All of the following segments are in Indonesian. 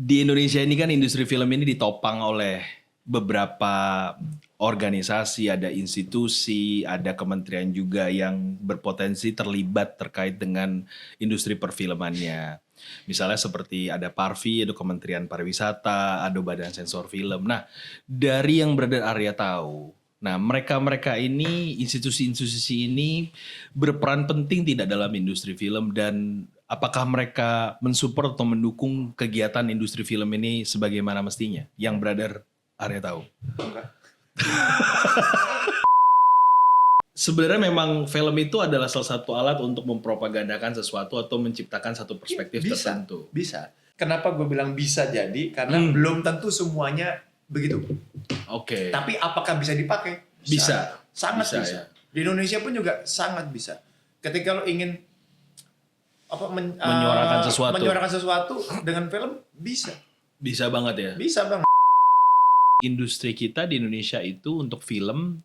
Di Indonesia ini kan industri film ini ditopang oleh beberapa organisasi, ada institusi, ada kementerian juga yang berpotensi terlibat terkait dengan industri perfilmannya. Misalnya seperti ada Parvi, ada Kementerian Pariwisata, ada Badan Sensor Film. Nah, dari yang beredar Arya tahu, nah mereka-mereka ini, institusi-institusi ini berperan penting tidak dalam industri film dan apakah mereka mensupport atau mendukung kegiatan industri film ini sebagaimana mestinya? Yang beredar Arya tahu. Enggak. Sebenarnya memang film itu adalah salah satu alat untuk mempropagandakan sesuatu atau menciptakan satu perspektif tertentu. Bisa. Kenapa gue bilang bisa jadi? Karena belum tentu semuanya begitu. Oke. Tapi apakah bisa dipakai? Bisa. Sangat bisa. Ya. Di Indonesia pun juga sangat bisa. Ketika lo ingin menyuarakan sesuatu dengan film, bisa. Bisa banget ya. Bisa banget. Industri kita di Indonesia itu untuk film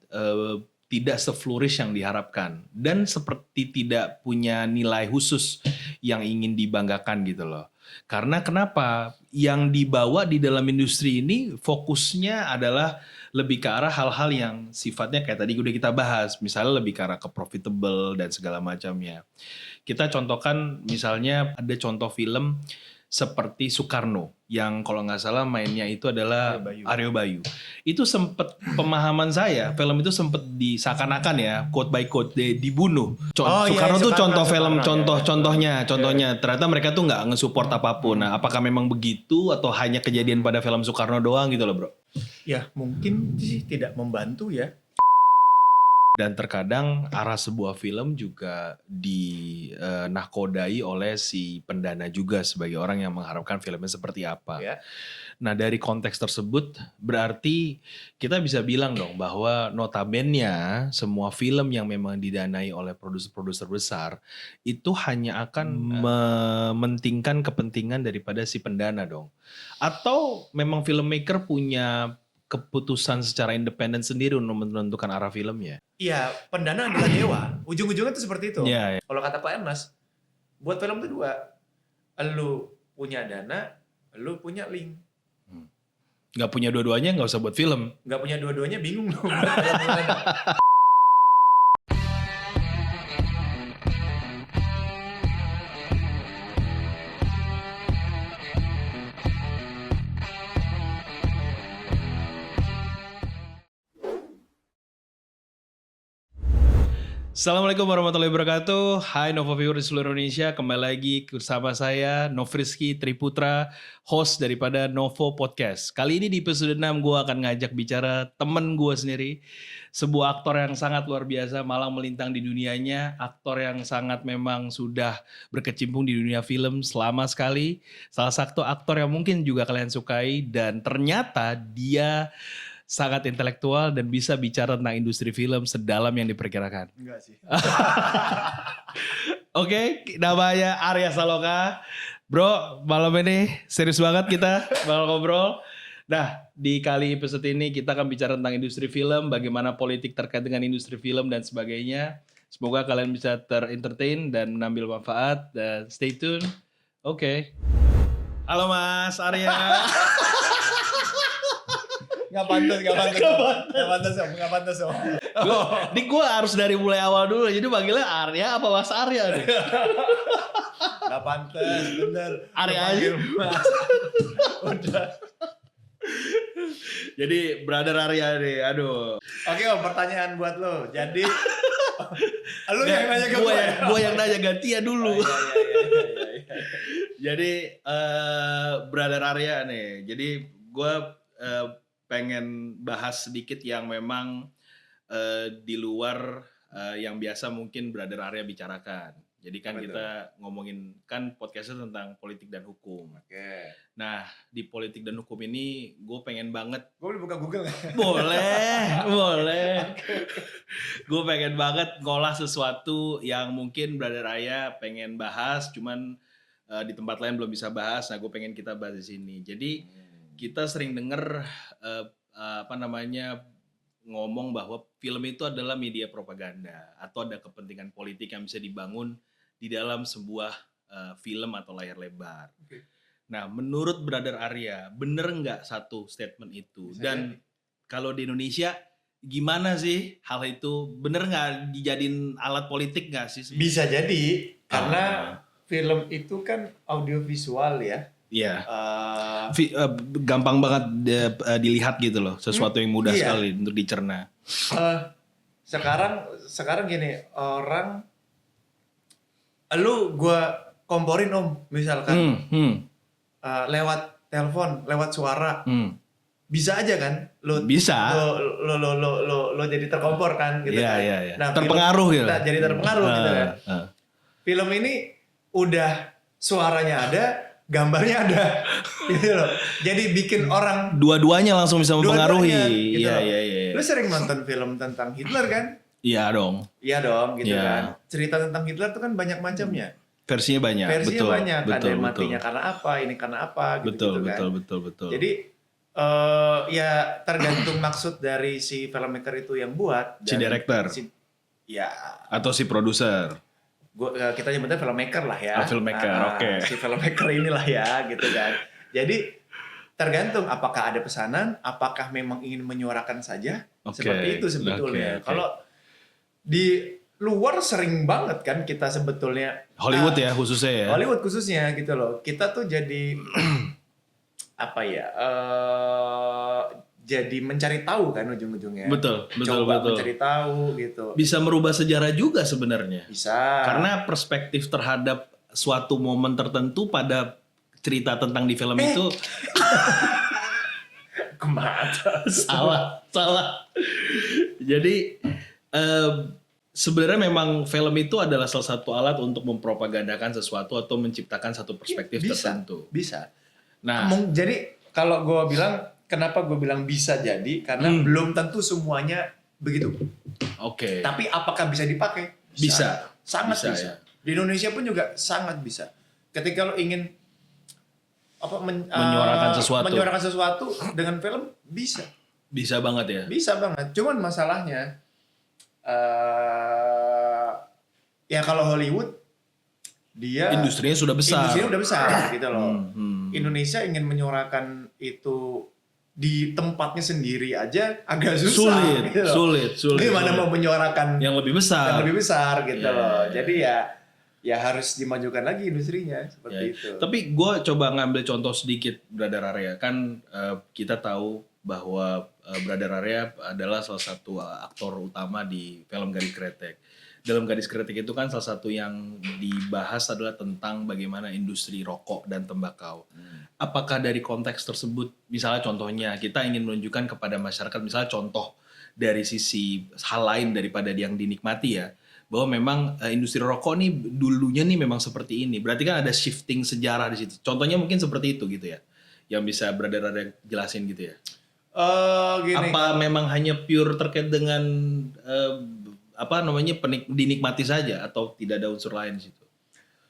tidak se-flourish yang diharapkan dan seperti tidak punya nilai khusus yang ingin dibanggakan gitu loh. Karena kenapa? Yang dibawa di dalam industri ini fokusnya adalah lebih ke arah hal-hal yang sifatnya kayak tadi udah kita bahas, misalnya lebih ke arah ke profitable dan segala macamnya. Kita contohkan misalnya ada contoh film seperti Soekarno yang kalau nggak salah mainnya itu adalah Aryo Bayu. Itu sempet pemahaman saya film itu sempet disakanakan ya quote by quote dibunuh. Soekarno tuh contoh film contohnya ternyata mereka tuh nggak ngesupport apapun. Nah apakah memang begitu atau hanya kejadian pada film Soekarno doang gitu loh bro? Ya mungkin sih tidak membantu ya. Dan terkadang arah sebuah film juga dinahkodai oleh si pendana juga sebagai orang yang mengharapkan filmnya seperti apa. Ya. Nah dari konteks tersebut berarti kita bisa bilang dong bahwa notabene semua film yang memang didanai oleh produser-produser besar itu hanya akan mementingkan kepentingan daripada si pendana dong. Atau memang filmmaker punya keputusan secara independen sendiri untuk menentukan arah filmnya. Iya, pendana adalah dewa. Ujung-ujungnya tuh seperti itu. Iya. Kalau kata Pak Ernest, buat film itu dua. Lu punya dana, lu punya link. Gak punya dua-duanya gak usah buat film. Gak punya dua-duanya bingung dong. Assalamualaikum warahmatullahi wabarakatuh. Hai Novo Viewer di seluruh Indonesia. Kembali lagi bersama saya Nofriski Triputra, host daripada Novo Podcast. Kali ini di episode 6 gue akan ngajak bicara temen gue sendiri. Sebuah aktor yang sangat luar biasa, malang melintang di dunianya. Aktor yang sangat memang sudah berkecimpung di dunia film selama sekali. Salah satu aktor yang mungkin juga kalian sukai. Dan ternyata dia sangat intelektual dan bisa bicara tentang industri film sedalam yang diperkirakan. Enggak sih. Oke, namanya Arya Saloka. Bro, malam ini serius banget kita bakal ngobrol. Nah, di kali episode ini kita akan bicara tentang industri film, bagaimana politik terkait dengan industri film dan sebagainya. Semoga kalian bisa ter-entertain dan mengambil manfaat. Dan stay tune. Oke. Halo Mas Arya. Gak pantas om. Ini gue harus dari mulai awal dulu, jadi panggilnya Arya apa Mas Arya nih? Gak pantas, bener. Arya aja. Udah. Jadi brother Arya nih, aduh. Oke om, pertanyaan buat lo. Jadi, lo yang nanya ke gue. Gue yang nanya gantian dulu. Iya. Jadi brother Arya nih, jadi gue pengen bahas sedikit yang memang di luar yang biasa mungkin brother Arya bicarakan. Jadi kan kita ngomongin kan podcastnya tentang politik dan hukum. Oke. Nah di politik dan hukum ini gue pengen banget. Gue boleh buka Google gak? Boleh. Gue pengen banget ngolah sesuatu yang mungkin brother Arya pengen bahas, cuman di tempat lain belum bisa bahas. Nah gue pengen kita bahas di sini. Jadi kita sering dengar ngomong bahwa film itu adalah media propaganda atau ada kepentingan politik yang bisa dibangun di dalam sebuah film atau layar lebar. Okay. Nah, menurut Brother Arya, bener nggak satu statement itu? Bisa Dan kalau di Indonesia, gimana sih hal itu? Bener nggak dijadiin alat politik nggak sih sebenarnya? Bisa jadi karena Ah. film itu kan audiovisual ya. Iya. Eh, Gampang banget dilihat gitu loh, sesuatu yang mudah iya. sekali untuk dicerna. eh, sekarang gini, lu gua komporin misalkan lewat telepon, lewat suara, bisa aja kan? Bisa. Lo jadi terkompor kan gitu Iya, kan. iya, iya. Nah, Terpengaruh gitu. Jadi terpengaruh gitu kan. Film ini udah suaranya ada, gambarnya ada gitu loh. Jadi bikin orang Dua-duanya langsung bisa mempengaruhi. dua-duanya, gitu Iya, loh. iya, iya. Lu sering nonton film tentang Hitler kan? Iya dong. Iya dong, gitu Iya. kan. Cerita tentang Hitler tuh kan banyak macamnya. Versinya banyak. Versinya betul, banyak. Ada betul, yang betul. matinya karena apa, ini karena apa, gitu, Betul, kan. betul, betul, betul. Jadi ya tergantung maksud dari si filmmaker itu yang buat. Si director. Ya, Atau si produser. kita nyebutnya filmmaker lah ya. Filmmaker, oke. Si filmmaker inilah ya, gitu kan. Jadi tergantung apakah ada pesanan, apakah memang ingin menyuarakan saja, Oke, seperti itu sebetulnya. oke. Kalau di luar sering banget kan kita sebetulnya Hollywood ya khususnya ya. Hollywood khususnya gitu loh. Kita tuh jadi apa ya? Jadi mencari tahu kan ujung-ujungnya. Betul, betul, Coba betul. mencari tahu gitu. Bisa merubah sejarah juga sebenarnya. Bisa. Karena perspektif terhadap suatu momen tertentu pada cerita tentang di film itu kemana? salah. Jadi sebenarnya memang film itu adalah salah satu alat untuk mempropagandakan sesuatu atau menciptakan satu perspektif tertentu. Bisa. Nah, Jadi kalau gue bilang, kenapa gue bilang bisa jadi? Karena belum tentu semuanya begitu. oke. Tapi apakah bisa dipakai? Bisa. Sangat Bisa, bisa. ya. Di Indonesia pun juga sangat bisa. Ketika lo ingin Menyuarakan sesuatu dengan film, bisa. Bisa banget ya. Bisa banget. Cuman masalahnya, ya kalau Hollywood, dia Industrinya sudah besar. Industrinya udah besar gitu loh. Hmm. Indonesia ingin menyuarakan itu di tempatnya sendiri aja agak susah. Sulit. Gimana mau menyuarakan yang lebih besar. gitu Ya, loh. ya. Jadi ya harus dimajukan lagi industrinya seperti Ya. itu. Tapi gue coba ngambil contoh sedikit Brother Arya. Kan kita tahu bahwa Brother Arya adalah salah satu aktor utama di film Gadis Kretek. Dalam Gadis Kretek itu kan salah satu yang dibahas adalah tentang bagaimana industri rokok dan tembakau. Apakah dari konteks tersebut, misalnya contohnya kita ingin menunjukkan kepada masyarakat, misalnya contoh dari sisi hal lain daripada yang dinikmati ya, bahwa memang industri rokok nih dulunya nih memang seperti ini. Berarti kan ada shifting sejarah di situ. Contohnya mungkin seperti itu gitu ya, yang bisa Brother Arya jelasin gitu ya. Gini. Apa memang hanya pure terkait dengan dinikmati saja atau tidak ada unsur lain di situ?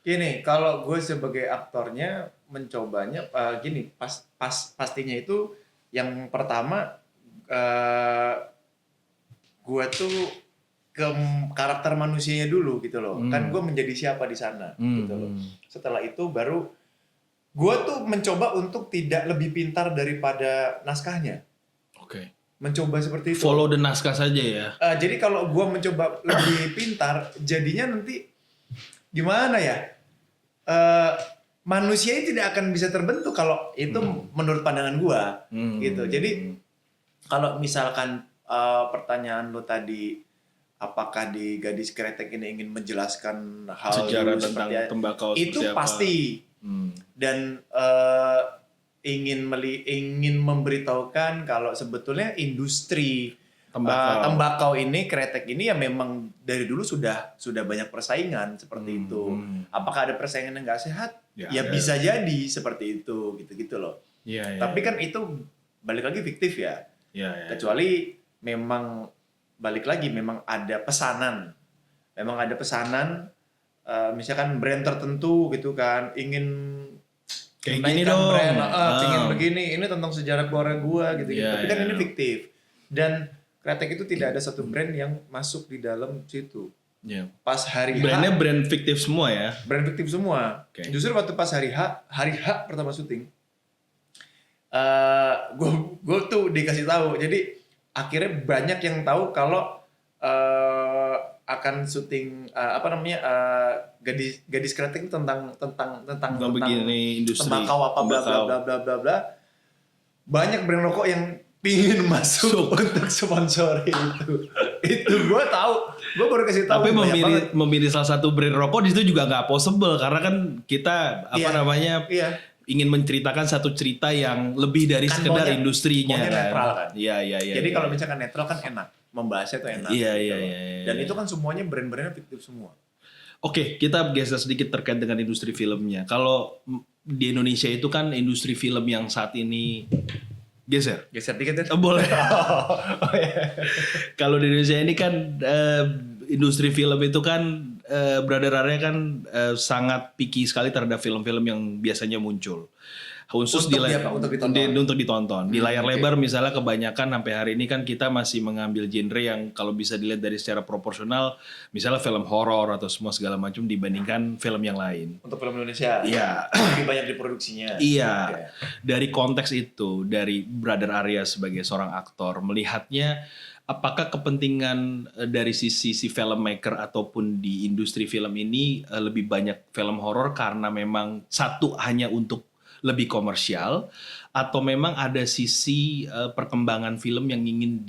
Gini, kalau gue sebagai aktornya mencobanya gini, pastinya itu yang pertama gue tuh ke karakter manusianya dulu gitu loh. Kan gue menjadi siapa di sana gitu loh. Setelah itu baru gue tuh mencoba untuk tidak lebih pintar daripada naskahnya. Oke. Mencoba seperti itu. Follow the naskah saja ya. Jadi kalau gue mencoba lebih pintar, jadinya nanti gimana ya? Manusia ini tidak akan bisa terbentuk kalau itu menurut pandangan gue, gitu. Jadi kalau misalkan pertanyaan lo tadi, apakah di Gadis Kretek ini ingin menjelaskan hal sejarah dulu tentang seperti tembakau itu seperti apa? pasti. Dan ingin memberitahukan kalau sebetulnya industri tembakau ini, kretek ini ya memang dari dulu sudah banyak persaingan seperti itu. Apakah ada persaingan yang nggak sehat? Ya bisa jadi seperti itu, gitu loh. Ya. Tapi kan itu balik lagi fiktif ya. Kecuali memang balik lagi memang ada pesanan. Memang ada pesanan, misalkan brand tertentu gitu kan, ingin kayak gini dong. Brand, ingin begini, ini tentang sejarah keluarga gua gitu. Tapi kan ini fiktif. Dan Kretek itu tidak ada satu brand yang masuk di dalam situ. Ya. Pas hari Brandnya H, brand fiktif semua ya. brand fiktif semua. Oke. Justru waktu pas hari H pertama syuting, gue tuh dikasih tahu. Jadi akhirnya banyak yang tahu kalau akan syuting gadis kreatif tentang begini industri tembakau apa bla bla bla bla bla bla. Banyak brand rokok yang pingin masuk untuk sponsori itu gue tahu, gue baru kasih tahu. Tapi memilih salah satu brand rokok di situ juga nggak possible karena kan kita ingin menceritakan satu cerita yang lebih dari kan sekedar industrinya kan. Netral kan. Iya. Jadi kalau misalkan netral kan enak, membahasnya tuh enak. Iya. Dan itu kan semuanya brand-brandnya fiktif semua. Oke, kita geser sedikit terkait dengan industri filmnya. Kalau di Indonesia itu kan industri film yang saat ini geser dikit ya? Boleh. Kalau di Indonesia ini kan industri film itu kan beradar-adarnya kan sangat picky sekali terhadap film-film yang biasanya muncul. Khusus untuk ditonton. Di layar lebar misalnya kebanyakan sampai hari ini kan kita masih mengambil genre yang kalau bisa dilihat dari secara proporsional, misalnya film horor atau semua segala macam dibandingkan film yang lain. Untuk film Indonesia? Iya. Lebih banyak diproduksinya? Iya. Dari konteks itu, dari Brother Arya sebagai seorang aktor, melihatnya apakah kepentingan dari sisi si filmmaker ataupun di industri film ini lebih banyak film horor karena memang satu hanya untuk lebih komersial atau memang ada sisi perkembangan film yang ingin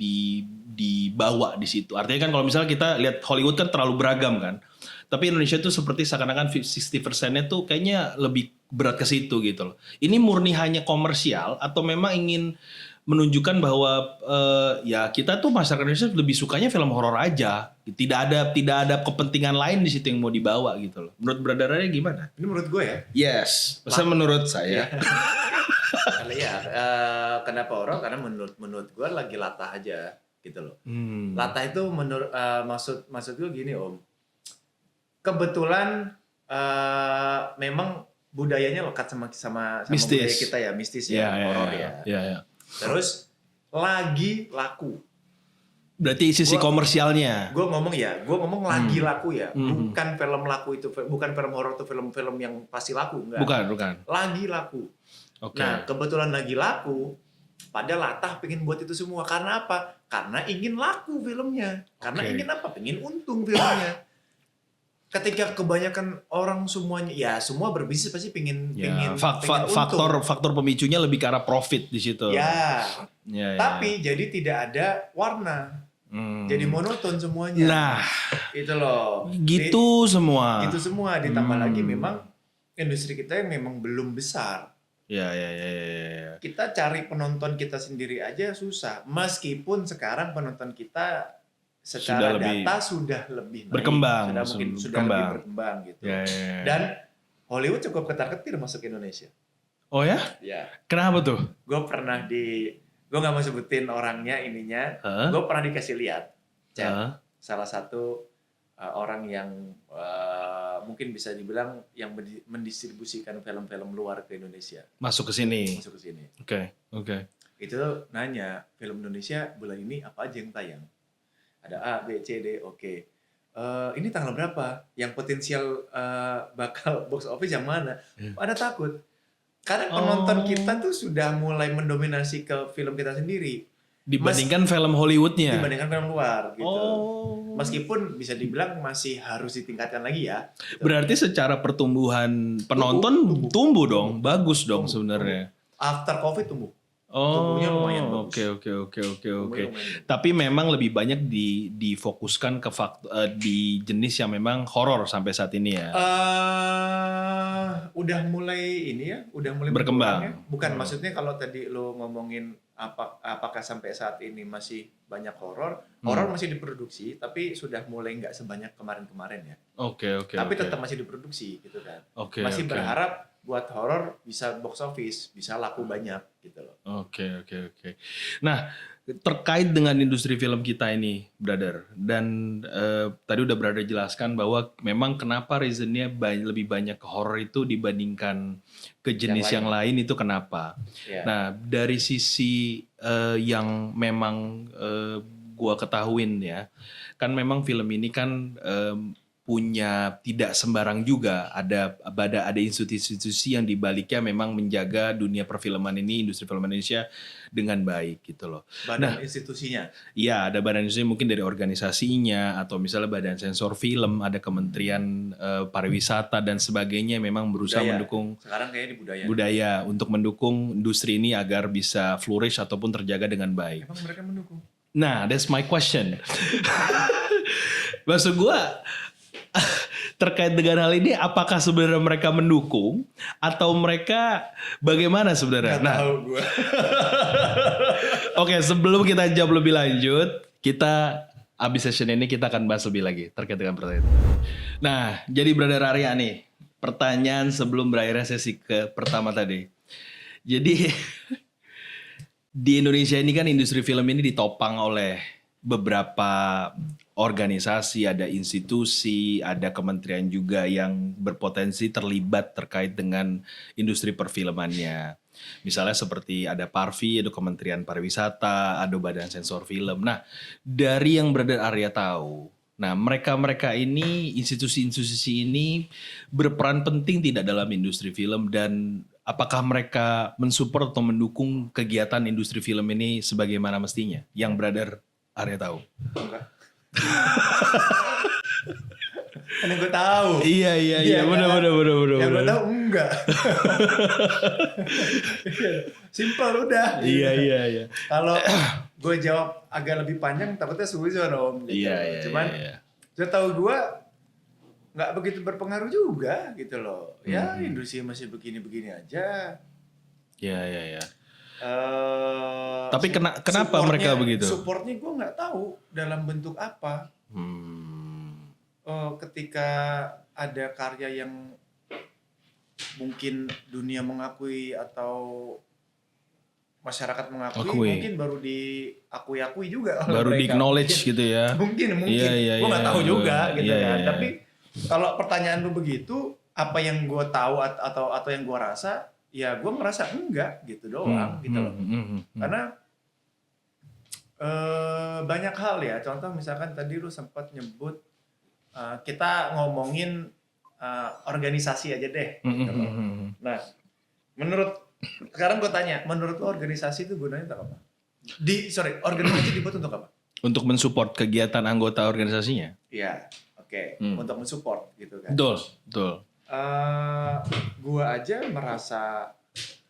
dibawa di situ. Artinya kan kalau misalnya kita lihat Hollywood kan terlalu beragam kan. Tapi Indonesia tuh seperti seakan-akan 60%-nya tuh kayaknya lebih berat ke situ gitu loh. Ini murni hanya komersial atau memang ingin menunjukkan bahwa ya kita tuh masyarakat Indonesia lebih sukanya film horor aja. Tidak ada kepentingan lain di situ yang mau dibawa gitu loh. Menurut brother-nya gimana? Ini menurut gue ya. Yes, masa menurut saya. Karena kenapa horor? Karena menurut gue lagi latah aja gitu loh. Latah itu menurut maksud gue gini Om. Kebetulan memang budayanya lekat sama budaya kita ya, mistis ya, horor ya. Iya. Terus lagi laku. Berarti sisi komersialnya. Gue ngomong lagi laku ya. Bukan film laku itu, bukan film horor itu film-film yang pasti laku, enggak. Bukan. Lagi laku. Okay. Nah, kebetulan lagi laku, pada latah pengen buat itu semua. Karena apa? Karena ingin laku filmnya. Karena ingin apa? Pengen untung filmnya. Ketika kebanyakan orang semuanya, ya semua berbisnis pasti pengen faktor pemicunya lebih ke arah profit di situ. Ya. Tapi jadi tidak ada warna. Jadi monoton semuanya. Nah, itu loh. Gitu semua. Ditambah lagi memang industri kita yang memang belum besar. Ya. Kita cari penonton kita sendiri aja susah. Meskipun sekarang penonton kita secara data sudah lebih naik, berkembang, sudah lebih berkembang gitu. Ya. Dan Hollywood cukup ketar-ketir masuk Indonesia. Oh ya? Ya. Kenapa tuh? Gue nggak mau sebutin orangnya ininya. Gue pernah dikasih lihat, salah satu orang yang mungkin bisa dibilang yang mendistribusikan film-film luar ke Indonesia. Masuk ke sini. Oke. Itu nanya film Indonesia bulan ini apa aja yang tayang. Ada A, B, C, D, oke. Ini tanggal berapa? Yang potensial bakal box office yang mana? Pada takut. Karena penonton kita tuh sudah mulai mendominasi ke film kita sendiri. Dibandingkan film Hollywoodnya. Dibandingkan film luar gitu. Meskipun bisa dibilang masih harus ditingkatkan lagi ya. Gitu. Berarti secara pertumbuhan penonton tumbuh dong. Bagus dong sebenarnya. After COVID tumbuh. Tumbuhnya lumayan bagus. Oke. Tapi memang lebih banyak difokuskan ke di jenis yang memang horor sampai saat ini ya. Udah mulai berkembang. Ya. Bukan maksudnya kalau tadi lo ngomongin apakah sampai saat ini masih banyak horor masih diproduksi, tapi sudah mulai nggak sebanyak kemarin-kemarin ya. Oke. Tapi tetap masih diproduksi gitu kan. Masih berharap buat horor bisa box office, bisa laku banyak gitu loh. Oke. Nah, terkait dengan industri film kita ini, brother, dan tadi udah brother jelaskan bahwa memang kenapa reasonnya lebih banyak ke horor itu dibandingkan ke jenis yang lain itu kenapa? Yeah. Nah, dari sisi yang memang gua ketahuin ya, kan memang film ini kan punya tidak sembarang juga, ada institusi-institusi yang dibaliknya memang menjaga dunia perfilman ini, industri film Indonesia dengan baik gitu loh. Badan institusinya. Iya, ada badan institusi mungkin dari organisasinya atau misalnya badan sensor film, ada Kementerian Pariwisata dan sebagainya memang berusaha Budaya. mendukung Sekarang kayaknya di budaya. budaya untuk mendukung industri ini agar bisa flourish ataupun terjaga dengan baik. Emang mereka mendukung? Nah, that's my question. Maksud gua terkait dengan hal ini, apakah sebenarnya mereka mendukung atau mereka bagaimana sebenarnya? Nggak tahu gue. Oke, sebelum kita jawab lebih lanjut, kita abis session ini kita akan bahas lebih lagi terkait dengan pertanyaan itu. Nah, jadi Brother Arya nih, pertanyaan sebelum berakhirnya sesi ke pertama tadi. Jadi di Indonesia ini kan industri film ini ditopang oleh beberapa organisasi, ada institusi, ada kementerian juga yang berpotensi terlibat terkait dengan industri perfilmannya. Misalnya seperti ada Parvi, ada Kementerian Pariwisata, ada Badan Sensor Film. Nah, dari yang Brother Arya tahu, nah mereka-mereka ini, institusi-institusi ini berperan penting tidak dalam industri film dan apakah mereka mensupport atau mendukung kegiatan industri film ini sebagaimana mestinya? Yang Brother Arya tahu. Enggak. Kan yang gue tahu. Iya, kan? benar. Yang gue tahu enggak. Simpel udah. Iya. Kalau gue jawab agak lebih panjang, takutnya suzon om. Gitu. Iya. Cuman, saya tahu gue nggak begitu berpengaruh juga gitu loh. Ya industri masih begini-begini aja. Iya. Tapi kenapa mereka begitu? Supportnya gue nggak tahu dalam bentuk apa. Ketika ada karya yang mungkin dunia mengakui atau masyarakat mengakui, mungkin baru diakui juga oleh baru mereka. di-acknowledge gitu ya. Mungkin. Iya, Gue nggak tahu juga gitu kan. Iya. Tapi kalau pertanyaan lu begitu, apa yang gue tahu atau yang gue rasa, ya gue merasa enggak gitu doang gitu loh. Karena banyak hal ya. Contoh misalkan tadi lu sempat nyebut kita ngomongin organisasi aja deh. Gitu loh. Nah, sekarang gue tanya, menurut lu organisasi itu gunanya untuk apa? Organisasi dibuat untuk apa? Untuk mensupport kegiatan anggota organisasinya. Iya, oke. Untuk mensupport gitu kan. Betul. Gua aja merasa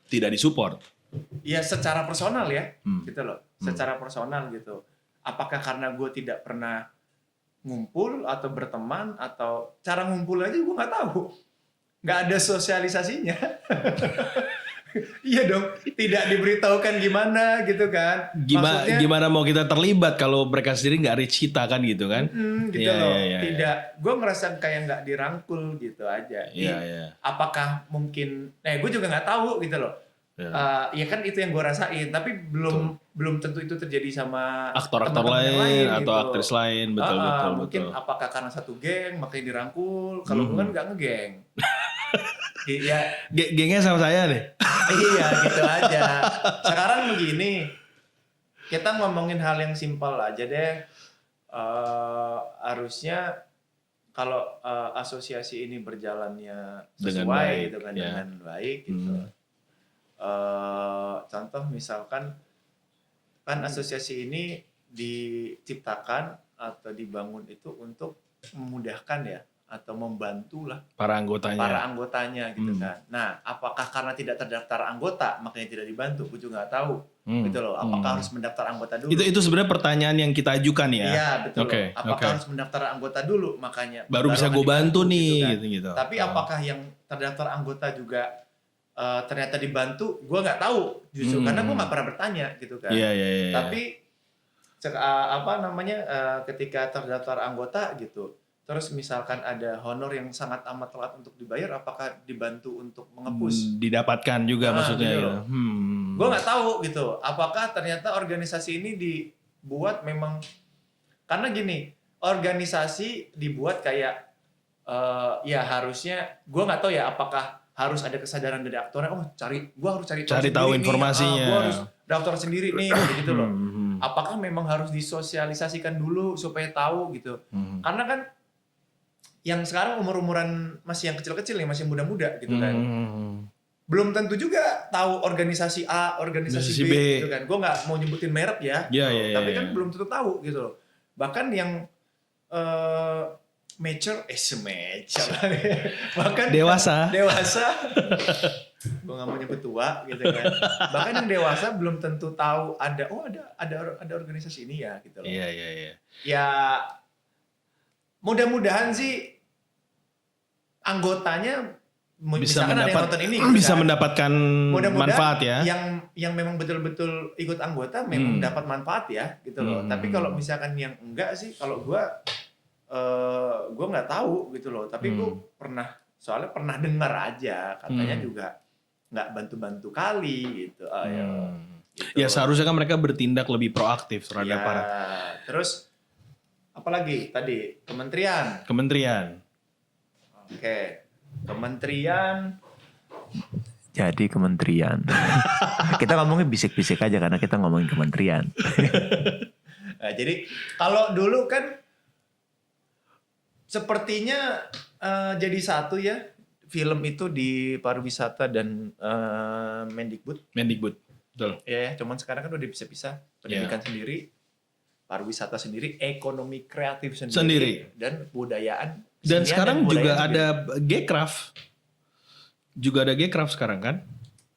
tidak disupport. Ya secara personal ya, gitu loh. Secara personal gitu. Apakah karena gue tidak pernah ngumpul atau berteman atau cara ngumpul aja gue nggak tahu, nggak ada sosialisasinya. Iya dong, tidak diberitahukan gimana gitu kan. Gimana mau kita terlibat kalau mereka sendiri nggak reach kita kan gitu kan. Gitu loh. Tidak, gue ngerasa kayak nggak dirangkul gitu aja. Apakah mungkin, gue juga nggak tahu gitu loh. Ya kan itu yang gue rasain, tapi belum tentu itu terjadi sama aktor-aktor lain atau gitu. Aktris lain, betul. Mungkin apakah karena satu geng makanya dirangkul, kalau gue kan nggak ngegeng. Iya. Gengnya sama saya deh. Iya gitu aja. Sekarang begini, kita ngomongin hal yang simpel aja deh. Harusnya kalau asosiasi ini berjalannya sesuai gitu kan, dengan baik gitu. Contoh misalkan kan asosiasi ini diciptakan atau dibangun itu untuk memudahkan ya atau membantu lah para anggotanya gitu kan. Nah, apakah karena tidak terdaftar anggota makanya tidak dibantu? Gue juga nggak tahu gitu loh. Apakah harus mendaftar anggota dulu? Itu sebenarnya pertanyaan yang kita ajukan ya. Iya betul. Apakah harus mendaftar anggota dulu makanya baru bisa gue bantu nih gitu. Tapi apakah yang terdaftar anggota juga ternyata dibantu? Gue nggak tahu justru karena gue nggak pernah bertanya gitu kan. Iya. Tapi ketika terdaftar anggota gitu. Terus misalkan ada honor yang sangat amat telat untuk dibayar, apakah dibantu untuk mengepus? Didapatkan juga maksudnya. Gitu. Gue nggak tahu gitu. Apakah ternyata organisasi ini dibuat memang karena gini, organisasi dibuat kayak ya harusnya gue nggak tahu ya apakah harus ada kesadaran dari aktornya. Gue harus cari tahu informasinya. Gue harus daftar sendiri nih gitu loh. Apakah memang harus disosialisasikan dulu supaya tahu gitu? Karena kan yang sekarang umur-umuran masih yang kecil-kecil nih, masih muda-muda gitu kan. Belum tentu juga tahu organisasi A, organisasi B, gitu kan. Gue nggak mau nyebutin merek ya, tapi kan belum tentu tahu gitu loh. Bahkan yang bahkan dewasa, gue nggak mau nyebut tua gitu kan. Bahkan yang dewasa belum tentu tahu ada organisasi ini ya gitu loh. Ya mudah-mudahan sih anggotanya bisa misalkan ada yang nonton ini gitu bisa kan, mendapatkan manfaat ya. Yang memang betul-betul ikut anggota memang dapat manfaat ya gitu loh. Tapi kalau misalkan yang enggak sih, kalau gue nggak tahu gitu loh. Tapi gue soalnya pernah dengar aja katanya juga nggak bantu-bantu kali gitu. Gitu. Ya seharusnya kan mereka bertindak lebih proaktif terhadap para. Terus apalagi tadi kementerian. Oke. Kementerian. Jadi kementerian. Kita ngomongin bisik-bisik aja karena kita ngomongin kementerian. Nah, jadi kalau dulu kan sepertinya jadi satu ya film itu di pariwisata dan Mendikbud. Betul. Ya, cuman sekarang kan udah bisa-bisa pendidikan sendiri, pariwisata sendiri, ekonomi kreatif sendiri. Dan budayaan. Dan sekarang juga ada Gcraft. Juga ada Gcraft sekarang kan?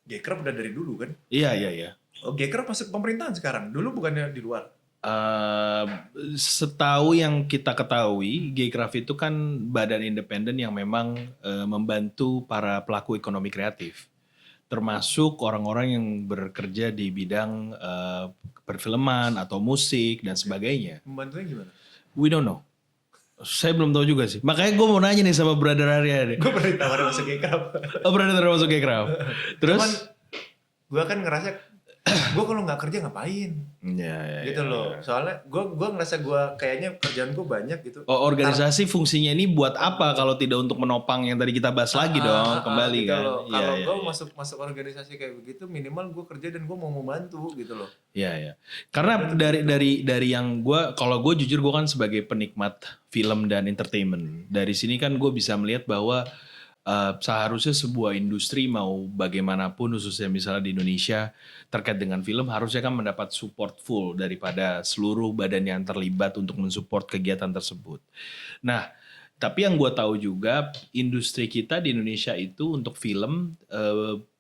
Gcraft udah dari dulu kan? Iya. Oh, Gcraft masuk pemerintahan sekarang. Dulu bukannya di luar. Setahu yang kita ketahui, Gcraft itu kan badan independen yang memang membantu para pelaku ekonomi kreatif. Termasuk orang-orang yang bekerja di bidang perfilman atau musik dan sebagainya. Membantunya gimana? We don't know. Saya belum tahu juga sih. Makanya gue mau nanya nih sama brother Arya. Gue pernah ditawarin masuk Gcraft. Oh, pernah ditawarin masuk Gcraft. Terus? Cuman gue kan ngerasa, gue kalau nggak kerja ngapain? Gitu loh. Soalnya gue ngerasa gue kayaknya kerjaan gue banyak gitu. Oh, organisasi fungsinya ini buat apa kalau tidak untuk menopang yang tadi kita bahas lagi dong, kembali gitu kan. Kalau gue masuk organisasi kayak begitu, minimal gue kerja dan gue mau membantu gitu loh. Iya. Karena dari yang kalau gue jujur gue kan sebagai penikmat film dan entertainment. Dari sini kan gue bisa melihat bahwa seharusnya sebuah industri mau bagaimanapun, khususnya misalnya di Indonesia terkait dengan film, harusnya kan mendapat support full daripada seluruh badan yang terlibat untuk mensupport kegiatan tersebut. Nah, tapi yang gue tahu juga industri kita di Indonesia itu untuk film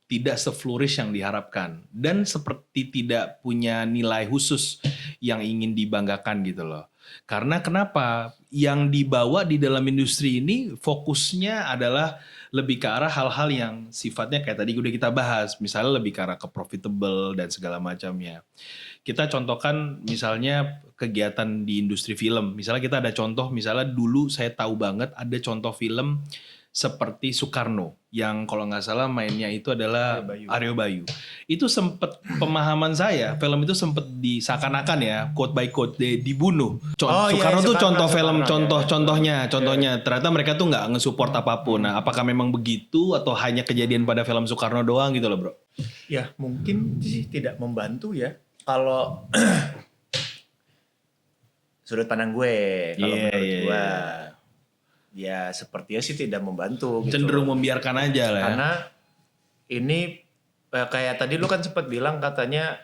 tidak se-flourish yang diharapkan dan seperti tidak punya nilai khusus yang ingin dibanggakan gitu loh. Karena kenapa? Yang dibawa di dalam industri ini fokusnya adalah lebih ke arah hal-hal yang sifatnya kayak tadi udah kita bahas. Misalnya lebih ke arah ke profitable dan segala macamnya. Kita contohkan misalnya kegiatan di industri film. Misalnya kita ada contoh, misalnya dulu saya tahu banget ada contoh film seperti Soekarno yang kalau nggak salah mainnya itu adalah Aryo Bayu. Itu sempet pemahaman saya film itu sempet seakan-akan ya quote by quote dibunuh. Soekarno tuh contoh film contohnya ternyata mereka tuh nggak ngesupport apapun. Nah, apakah memang begitu atau hanya kejadian pada film Soekarno doang gitu loh bro? Ya mungkin sih tidak membantu ya kalau sudut pandang gue kalau menurut gue. Ya sepertinya sih tidak membantu gitu. Cenderung membiarkan aja lah. Karena ini kayak tadi lu kan sempat bilang katanya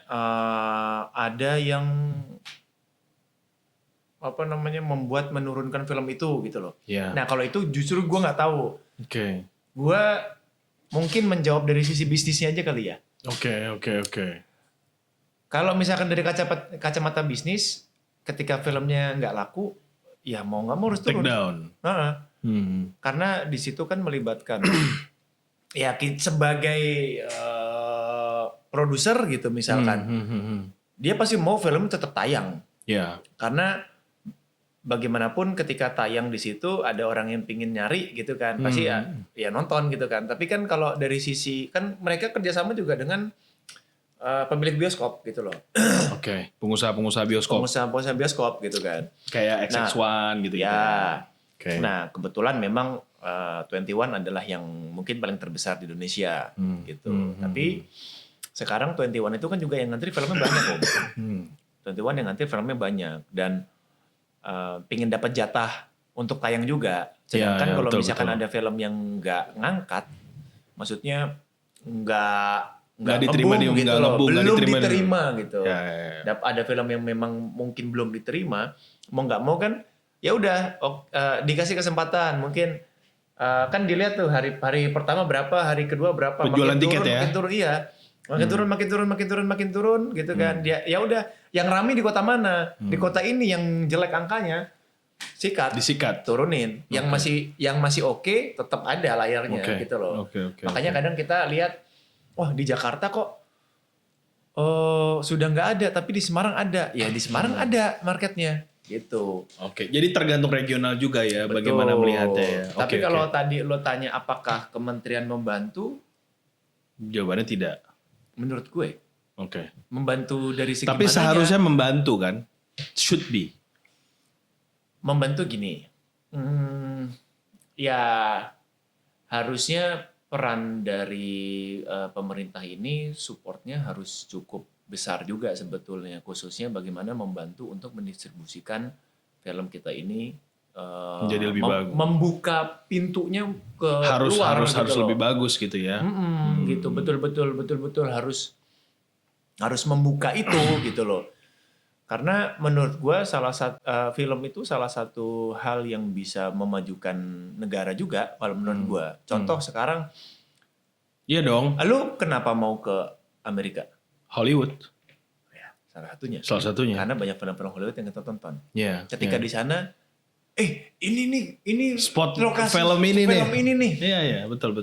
ada yang membuat menurunkan film itu gitu loh. Yeah. Nah kalau itu justru gue nggak tahu. Oke. Gue mungkin menjawab dari sisi bisnisnya aja kali ya. Oke. Kalau misalkan dari kacamata bisnis, ketika filmnya nggak laku, ya mau nggak mau harus turun. Take down. Karena di situ kan melibatkan ya sebagai produser gitu misalkan, dia pasti mau film tetap tayang. Ya. Karena bagaimanapun ketika tayang di situ ada orang yang pingin nyari gitu kan, pasti ya nonton gitu kan. Tapi kan kalau dari sisi kan mereka kerjasama juga dengan pemilik bioskop gitu loh. Oke, pengusaha bioskop. Pengusaha bioskop gitu kan. Kayak XX1 gitu. Ya. Okay. Nah, kebetulan memang 21 adalah yang mungkin paling terbesar di Indonesia gitu. Tapi sekarang 21 itu kan juga yang ngantri filmnya banyak kok. 21 yang nanti filmnya banyak dan pingin dapat jatah untuk tayang juga. Sedangkan kalau misalkan ada film yang nggak ngangkat, maksudnya nggak diterima ngebum gitu loh, ngebum, belum diterima gitu. Ya. Ada film yang memang mungkin belum diterima, mau nggak mau kan, ya udah dikasih kesempatan. Mungkin kan dilihat tuh hari pertama berapa, hari kedua berapa, penjualan tiket ya, makin turun, iya. Makin turun gitu kan. Dia ya udah yang rame di kota mana? Di kota ini yang jelek angkanya disikat, turunin. Yang masih oke tetap ada layarnya gitu loh. Makanya kadang kita lihat wah di Jakarta kok sudah nggak ada, tapi di Semarang ada. Ya di Semarang ada marketnya gitu. Jadi tergantung regional juga ya. Betul. Bagaimana melihatnya ya. Tapi kalau tadi lo tanya apakah kementerian membantu? Jawabannya tidak. Menurut gue, membantu dari segi tapi mananya, seharusnya membantu kan, should be. Membantu gini, ya harusnya peran dari pemerintah ini supportnya harus cukup besar juga sebetulnya, khususnya bagaimana membantu untuk mendistribusikan film kita ini menjadi lebih bagus, membuka pintunya ke harus luar harus gitu lebih bagus gitu ya. Gitu betul harus membuka itu gitu loh. Karena menurut gue film itu salah satu hal yang bisa memajukan negara juga kalau menurut gue. Contoh sekarang, iya dong. Lu kenapa mau ke Amerika? Hollywood. Ya, salah satunya. Karena banyak film-film Hollywood yang kita tonton. Ketika di sana ini spot lokasi film ini nih. Iya, betul.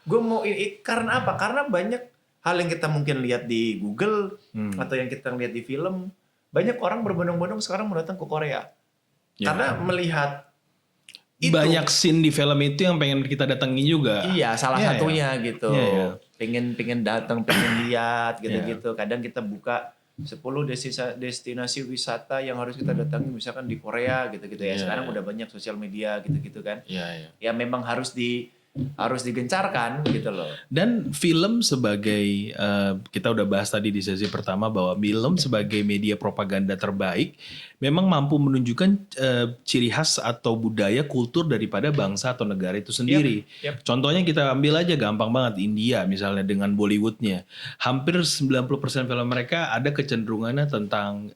Gue mau ini karena apa? Karena banyak hal yang kita mungkin lihat di Google atau yang kita lihat di film, banyak orang berbondong-bondong sekarang mau datang ke Korea. Karena melihat itu. Banyak scene di film itu yang pengen kita datengin juga. Iya, salah satunya gitu. Iya. Pengen datang, pengen lihat gitu-gitu. Kadang kita buka 10 destinasi wisata yang harus kita datangi misalkan di Korea gitu-gitu ya. Sekarang udah banyak sosial media gitu-gitu kan. Ya memang harus digencarkan gitu loh. Dan film sebagai kita udah bahas tadi di sesi pertama bahwa film sebagai media propaganda terbaik memang mampu menunjukkan ciri khas atau budaya kultur daripada bangsa atau negara itu sendiri. Contohnya kita ambil aja gampang banget India misalnya dengan Bollywoodnya. Hampir 90% film mereka ada kecenderungannya tentang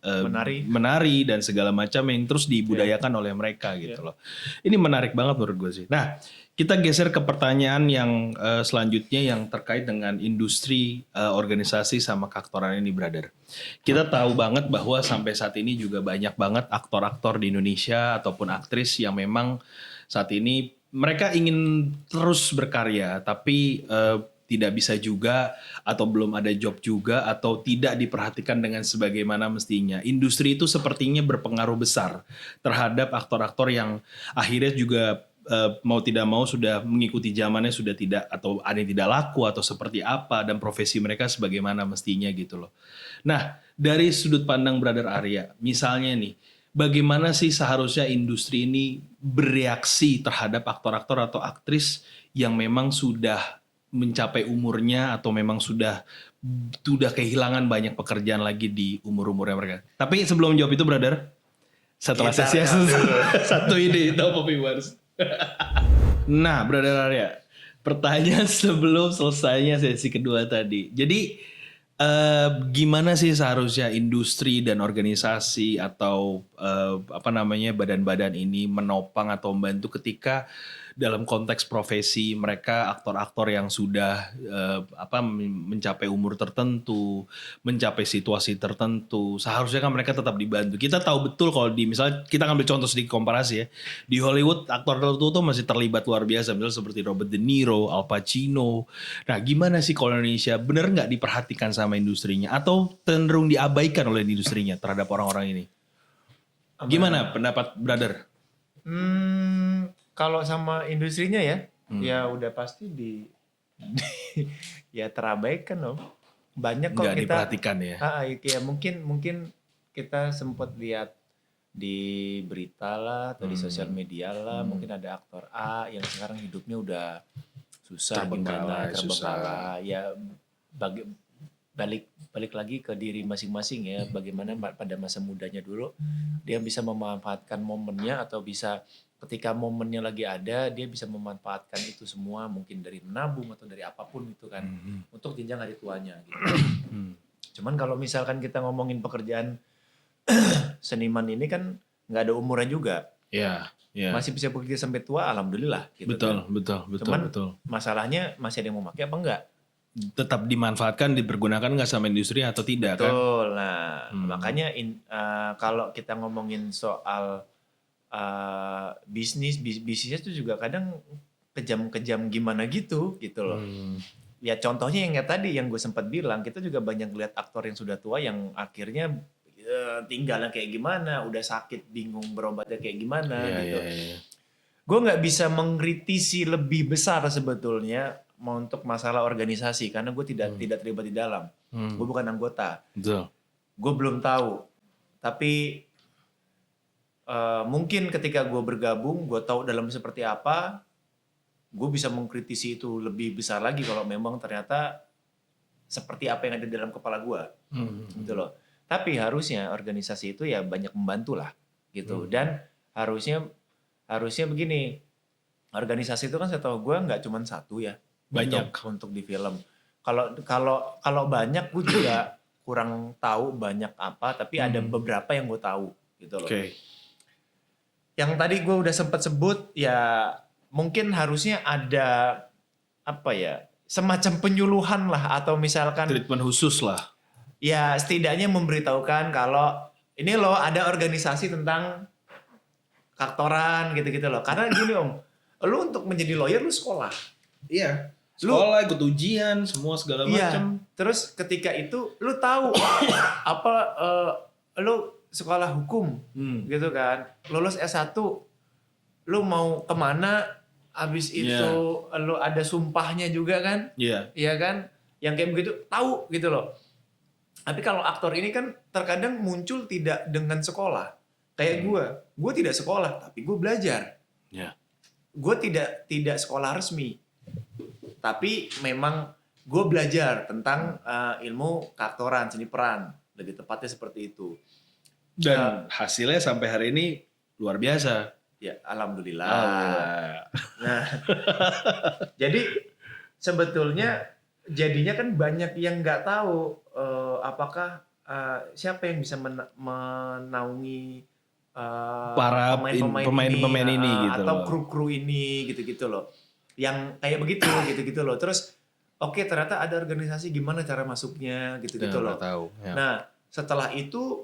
menari dan segala macam yang terus dibudayakan oleh mereka gitu loh. Ini menarik banget menurut gue sih. Nah, kita geser ke pertanyaan yang selanjutnya yang terkait dengan industri, organisasi sama keaktoran ini, brother. Kita tahu banget bahwa sampai saat ini juga banyak banget aktor-aktor di Indonesia ataupun aktris yang memang saat ini mereka ingin terus berkarya, tapi tidak bisa juga atau belum ada job juga atau tidak diperhatikan dengan sebagaimana mestinya. Industri itu sepertinya berpengaruh besar terhadap aktor-aktor yang akhirnya juga mau tidak mau sudah mengikuti zamannya, sudah tidak atau ada yang tidak laku atau seperti apa dan profesi mereka sebagaimana mestinya gitu loh. Nah, dari sudut pandang Brother Arya, misalnya nih, bagaimana sih seharusnya industri ini bereaksi terhadap aktor-aktor atau aktris yang memang sudah mencapai umurnya atau memang sudah kehilangan banyak pekerjaan lagi di umur-umurnya mereka. Tapi sebelum jawab itu, brother, setelah sesi satu ide tahu Poppy Wars. Nah, brother Arya, pertanyaan sebelum selesainya sesi kedua tadi. Jadi gimana sih seharusnya industri dan organisasi atau badan-badan ini menopang atau membantu ketika dalam konteks profesi mereka aktor-aktor yang sudah mencapai umur tertentu, mencapai situasi tertentu, seharusnya kan mereka tetap dibantu. Kita tahu betul kalau misalnya kita ambil contoh sedikit komparasi ya, di Hollywood aktor tertentu tuh masih terlibat luar biasa, misalnya seperti Robert De Niro, Al Pacino. Nah, gimana sih kalau Indonesia benar nggak diperhatikan sama industrinya atau cenderung diabaikan oleh industrinya terhadap orang-orang ini? Gimana pendapat brother? Kalau sama industrinya ya udah pasti ya terabaikan loh. Banyak kok nggak kita diperhatikan ya. Ya mungkin kita sempat lihat di berita lah atau di sosial media lah, mungkin ada aktor A yang sekarang hidupnya udah susah, terbengkalai. Ya balik lagi ke diri masing-masing ya, bagaimana pada masa mudanya dulu dia bisa memanfaatkan momennya, atau bisa ketika momennya lagi ada dia bisa memanfaatkan itu semua, mungkin dari menabung atau dari apapun itu kan, untuk jenjang hari tuanya gitu. Cuman kalau misalkan kita ngomongin pekerjaan seniman ini kan nggak ada umurnya juga. Iya, iya. Masih bisa bekerja sampai tua, alhamdulillah gitu. Betul, kan. betul. Cuman betul. masalahnya masih ada yang mau pakai apa enggak? Tetap dimanfaatkan, dipergunakan nggak sama industri atau tidak kan? Betul. Nah, makanya kalau kita ngomongin soal bisnisnya itu juga kadang kejam-kejam gimana gitu loh. Ya contohnya yang kayak tadi yang gue sempat bilang, kita juga banyak lihat aktor yang sudah tua yang akhirnya tinggalnya kayak gimana, udah sakit bingung berobatnya kayak gimana gitu. Gue nggak bisa mengkritisi lebih besar sebetulnya untuk masalah organisasi karena gue tidak terlibat di dalam. Gue bukan anggota. Betul. Gue belum tahu. Tapi mungkin ketika gue bergabung, gue tahu dalam seperti apa, gue bisa mengkritisi itu lebih besar lagi kalau memang ternyata seperti apa yang ada dalam kepala gue. Gitu loh. Tapi harusnya organisasi itu ya banyak membantu lah gitu. Dan harusnya begini, organisasi itu kan setahu gue nggak cuma satu ya, banyak untuk di film. Kalau banyak gue juga kurang tahu banyak apa, tapi ada beberapa yang gue tahu gitu loh. Yang tadi gue udah sempat sebut ya, mungkin harusnya ada apa ya, semacam penyuluhan lah, atau misalkan treatment khusus lah. Ya setidaknya memberitahukan kalau ini loh ada organisasi tentang aktoran gitu-gitu loh. Karena gini Om, lu untuk menjadi lawyer lu sekolah. Iya. Sekolah, ikut ujian, semua segala macam. Terus ketika itu lu tahu apa lu sekolah hukum gitu kan. Lulus S1 lu mau kemana, habis itu lu ada sumpahnya juga kan. Iya kan? Yang kayak begitu tahu gitu loh. Tapi kalau aktor ini kan terkadang muncul tidak dengan sekolah. Kayak gue tidak sekolah, tapi gue belajar. Gue tidak sekolah resmi, tapi memang gue belajar tentang ilmu keaktoran, seni peran, lebih tepatnya seperti itu. Dan hasilnya sampai hari ini luar biasa. Ya, alhamdulillah. Nah, jadi sebetulnya jadinya kan banyak yang nggak tahu apakah siapa yang bisa menaungi para pemain-pemain ini gitu atau loh. kru-kru ini gitu-gitu loh. Yang kayak begitu gitu-gitu loh. Terus oke, ternyata ada organisasi, gimana cara masuknya gitu-gitu loh. Tahu, ya. Nah, setelah itu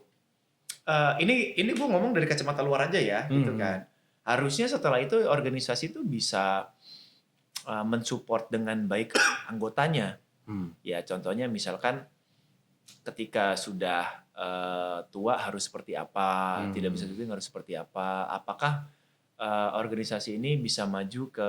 ini gue ngomong dari kacamata luar aja ya gitu kan. Harusnya setelah itu organisasi itu bisa mensupport dengan baik anggotanya. Ya contohnya misalkan ketika sudah tua harus seperti apa, tidak bisa syuting harus seperti apa. Apakah organisasi ini bisa maju ke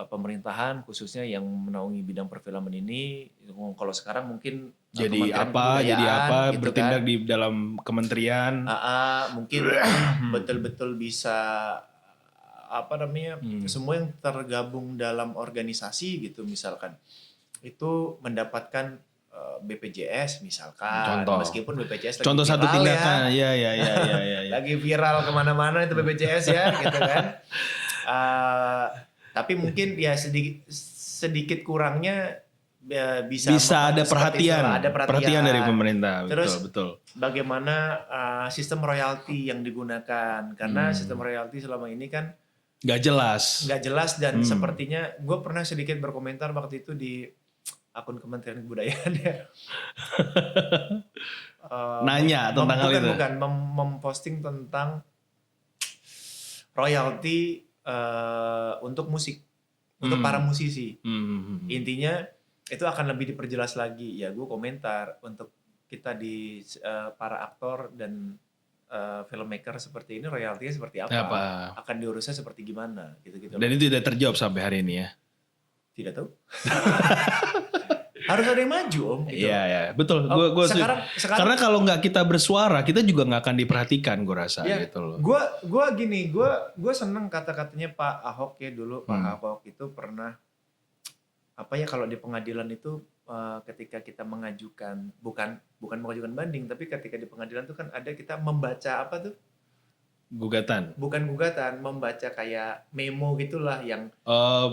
pemerintahan khususnya yang menaungi bidang perfilman ini? Kalau sekarang mungkin jadi apa gitu bertindak kan, di dalam kementerian. Mungkin betul-betul bisa semua yang tergabung dalam organisasi gitu misalkan itu mendapatkan BPJS misalkan. Contoh. Meskipun BPJS contoh lagi satu tindakan ya. Ya. Lagi viral kemana-mana itu BPJS ya gitu kan. Tapi mungkin ya sedikit kurangnya bisa ada perhatian dari pemerintah. Terus betul. Bagaimana sistem royalti yang digunakan, karena sistem royalti selama ini kan nggak jelas dan sepertinya gue pernah sedikit berkomentar waktu itu di akun Kementerian Kebudayaan ya. Nanya tentang hal itu. Bukan memposting tentang royalti untuk musik, untuk para musisi. Intinya itu akan lebih diperjelas lagi. Ya gue komentar untuk kita di para aktor dan filmmaker seperti ini royaltinya seperti apa? Akan diurusnya seperti gimana gitu-gitu. Dan itu tidak terjawab sampai hari ini ya. Tidak tahu. Harus ada yang maju Om. Gitu. Iya, betul. Sekarang, karena kalau nggak kita bersuara, kita juga nggak akan diperhatikan, gue rasa gitu loh. Gue seneng kata-katanya Pak Ahok ya dulu. Pak Ahok itu pernah apa ya, kalau di pengadilan itu ketika kita mengajukan, bukan mengajukan banding, tapi ketika di pengadilan itu kan ada kita membaca apa tuh? Gugatan. Bukan gugatan, membaca kayak memo gitulah yang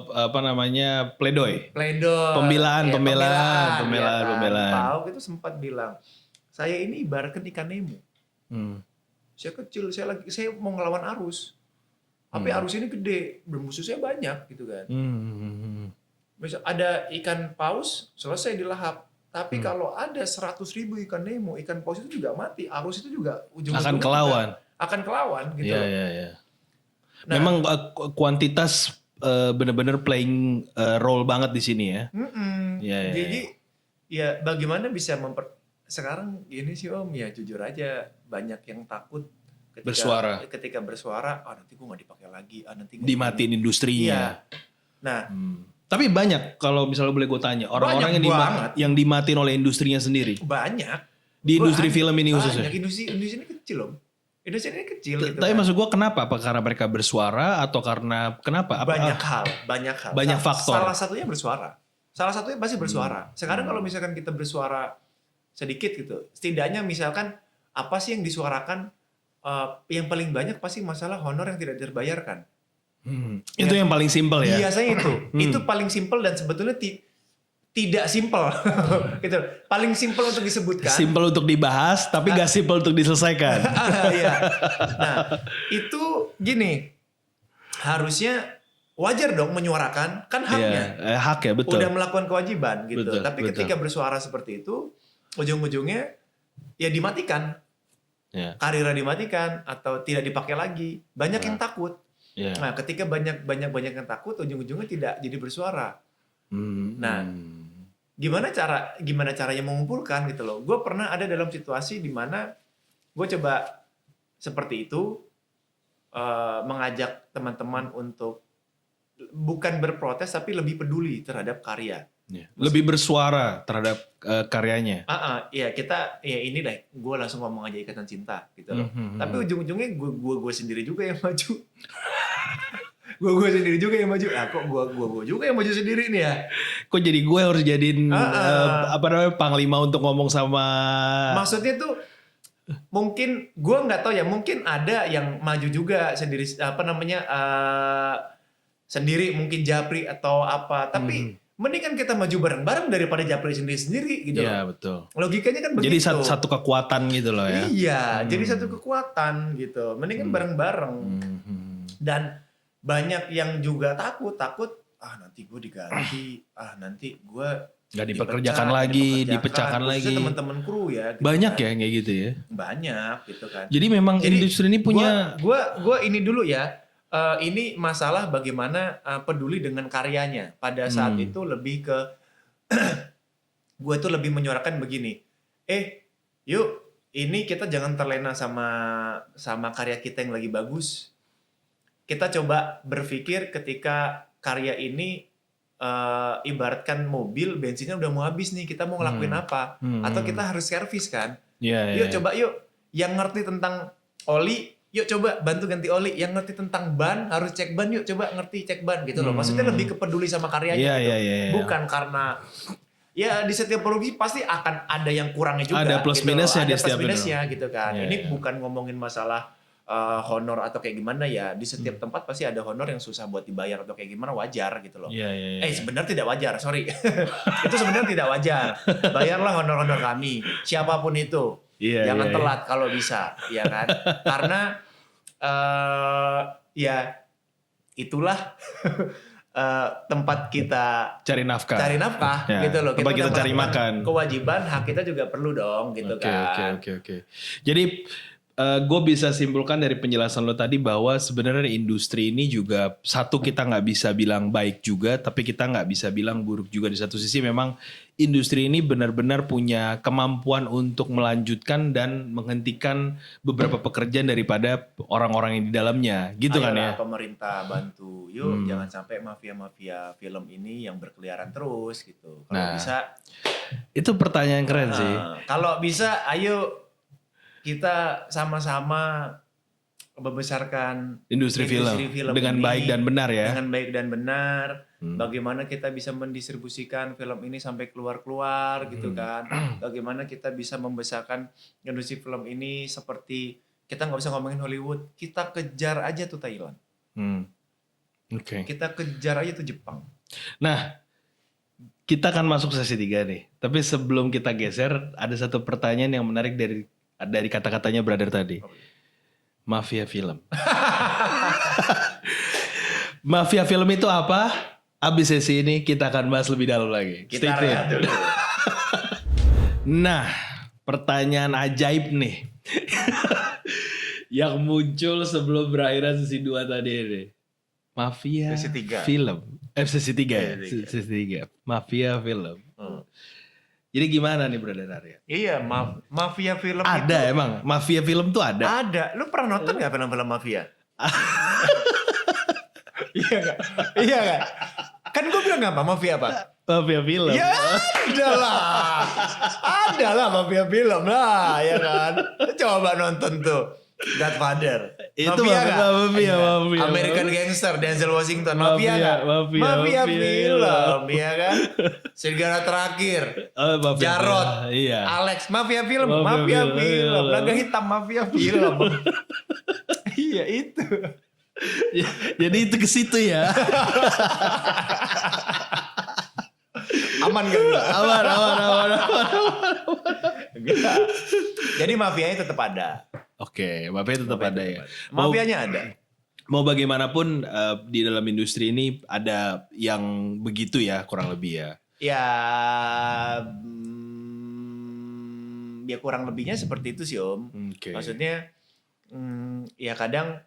Apa namanya, pledoi. pledoi. Pembelaan. Pauk itu sempat bilang, saya ini ibaratkan ikan Nemo. Saya kecil, saya mau ngelawan arus. Tapi arus ini gede, musuh saya banyak gitu kan. Misal ada ikan paus, selesai dilahap. Tapi kalau ada 100.000 ikan Nemo, ikan paus itu juga mati. Arus itu juga ujung-ujungnya akan kelawan gitu. Iya. Nah, memang kuantitas benar-benar playing role banget di sini ya. Jadi ya bagaimana bisa sekarang ini sih Om, ya jujur aja banyak yang takut ketika bersuara, nanti gue nggak dipakai lagi, nanti dimatiin industrinya. Iya. Nah, tapi banyak kalau misalnya boleh gue tanya orang-orang yang dimatiin oleh industrinya sendiri. Banyak. Di industri film ini khususnya. Industri ini kecil Om. Industri ini kecil. Gitu tapi maksud gue kenapa? Apa karena mereka bersuara atau karena kenapa? Banyak hal. Banyak faktor. Salah satunya bersuara. Salah satunya pasti bersuara. Sekarang kalau misalkan kita bersuara sedikit gitu, setidaknya misalkan apa sih yang disuarakan, yang paling banyak pasti masalah honor yang tidak terbayarkan. Itu yang paling simpel ya? Biasanya itu paling simpel dan sebetulnya tidak simpel. Gitu. Paling simpel untuk disebutkan. Simpel untuk dibahas, tapi gak simpel untuk diselesaikan. Iya. Nah, itu gini, harusnya wajar dong menyuarakan, kan haknya. Iya, hak ya, betul. Udah melakukan kewajiban gitu. Betul, tapi ketika bersuara seperti itu, ujung-ujungnya ya dimatikan. Yeah. Karirnya dimatikan atau tidak dipakai lagi. Banyak yang takut. Yeah. Nah, ketika banyak yang takut, ujung-ujungnya tidak jadi bersuara. Nah, gimana caranya mengumpulkan gitu loh. Gue pernah ada dalam situasi di mana gue coba seperti itu, mengajak teman-teman untuk bukan berprotes tapi lebih peduli terhadap karya. Lebih bersuara terhadap karyanya. Iya, ini deh, gue langsung ngomong aja Ikatan Cinta gitu loh. Tapi ujung-ujungnya gue sendiri juga yang maju. gue sendiri juga yang maju. Kok gue juga yang maju sendiri nih ya? Kok jadi gue harus jadiin panglima untuk ngomong sama? Maksudnya tuh mungkin gue nggak tahu ya. Mungkin ada yang maju juga sendiri, sendiri mungkin japri atau apa. Tapi mendingan kita maju bareng-bareng daripada japri sendiri-sendiri gitu. Iya betul. Logikanya kan begitu. Jadi satu kekuatan gitu loh ya. Iya, jadi satu kekuatan gitu. Mendingan bareng-bareng. Dan banyak yang juga takut nanti gue diganti, nanti gue nggak dipekerjakan lagi, dipecahkan lagi. Teman-teman kru ya. Gitu banyak kan. ya kayak gitu ya. Banyak gitu kan. Jadi memang industri ini punya. Gue ini dulu ya. Ini masalah bagaimana peduli dengan karyanya. Pada saat itu lebih ke gue tuh lebih menyuarakan begini. Yuk, ini kita jangan terlena sama karya kita yang lagi bagus. Kita coba berpikir ketika karya ini ibaratkan mobil bensinnya udah mau habis nih, kita mau ngelakuin apa? Atau kita harus servis kan? Coba yuk yang ngerti tentang oli, yuk coba bantu ganti oli. Yang ngerti tentang ban harus cek ban, yuk coba ngerti cek ban gitu loh. Maksudnya lebih kepeduli sama karyanya gitu. Bukan karena ya di setiap produksi pasti akan ada yang kurangnya juga. Ada plus gitu minusnya di setiap minusnya gitu kan. Ini bukan ngomongin masalah honor atau kayak gimana ya. Di setiap tempat pasti ada honor yang susah buat dibayar atau kayak gimana, wajar gitu loh. Sebenarnya tidak wajar, sorry. Itu sebenarnya tidak wajar. Bayarlah honor-honor kami, siapapun itu. Jangan telat kalau bisa, ya kan? Karena ya itulah tempat kita cari nafkah gitu loh. Tempat kita cari makan. Kewajiban, hak kita juga perlu dong gitu kan. Oke. Jadi gue bisa simpulkan dari penjelasan lo tadi bahwa sebenarnya industri ini juga satu, kita nggak bisa bilang baik juga, tapi kita nggak bisa bilang buruk juga. Di satu sisi memang industri ini benar-benar punya kemampuan untuk melanjutkan dan menghentikan beberapa pekerjaan daripada orang-orang yang di dalamnya, gitu. Ayolah, kan ya. Pemerintah bantu, yuk jangan sampai mafia-mafia film ini yang berkeliaran terus gitu. Kalau bisa, itu pertanyaan keren sih. Kalau bisa, ayo kita sama-sama membesarkan industri film dengan ini, baik dan benar ya. Dengan baik dan benar. Bagaimana kita bisa mendistribusikan film ini sampai keluar-keluar gitu kan. Bagaimana kita bisa membesarkan industri film ini seperti kita nggak usah ngomongin Hollywood, kita kejar aja tuh Thailand. Oke. Kita kejar aja tuh Jepang. Nah, kita akan masuk sesi 3 nih. Tapi sebelum kita geser, ada satu pertanyaan yang menarik dari kata-katanya brother tadi. Mafia film. Mafia film itu apa? Abis sesi ini kita akan bahas lebih dalam lagi. Stay Kita tune. rehat dulu. Nah, pertanyaan ajaib nih. Yang muncul sebelum berakhirnya sesi 2 tadi ini. Mafia Sesi 3. film. Sesi 3 ya? Sesi 3. Sesi 3. Mafia film. Jadi gimana nih Brother Arya? Iya, mafia film Ada itu. emang? Mafia film tuh ada? Ada. Lu pernah nonton gak film-film mafia? Iya gak? Iya gak? Kan gue bilang apa? Mafia apa? Mafia film? Ya ada lah. Ada lah mafia film lah. Ya kan? Coba nonton tuh. Godfather. Itu nggak? mafia. American Gangster, Denzel Washington. Mafia nggak? Mafia film. Ya kan? Serigala Terakhir. Mafia Jarod. film. Iya. Alex. Mafia film. Mafia Mafia film. film. Laga hitam mafia film. Iya itu. Jadi itu ke situ ya. Aman gak? Aman. Enggak. Jadi mafianya tetap ada. Oke, mafia tetap ada ya. Mafianya ada. Mau bagaimanapun di dalam industri ini ada yang begitu ya kurang lebih ya. Ya, ya kurang lebihnya seperti itu sih Om. Oke. Maksudnya, ya kadang,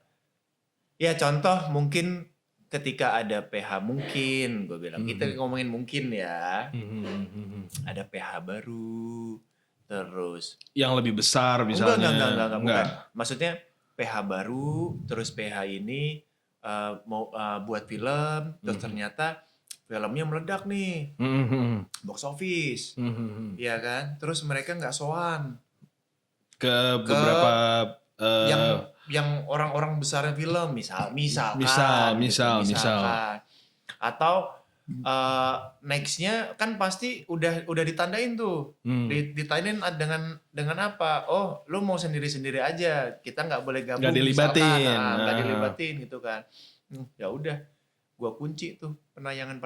ya contoh mungkin ketika ada PH mungkin, gue bilang kita ngomongin mungkin ya, ada PH baru, terus Yang lebih besar misalnya. enggak, bukan. Maksudnya PH baru, terus PH ini mau buat film, terus ternyata filmnya meledak nih, box office, ya kan? Terus mereka nggak soan Ke beberapa yang orang-orang besarnya film, misalkan, atau nextnya kan pasti udah ditandain tuh, ditandain dengan apa? Oh, lu mau sendiri-sendiri aja, kita nggak boleh gabung, Nggak dilibatin. misalkan. Nggak dilibatin gitu kan? Ya udah, gua kunci tuh penayangan.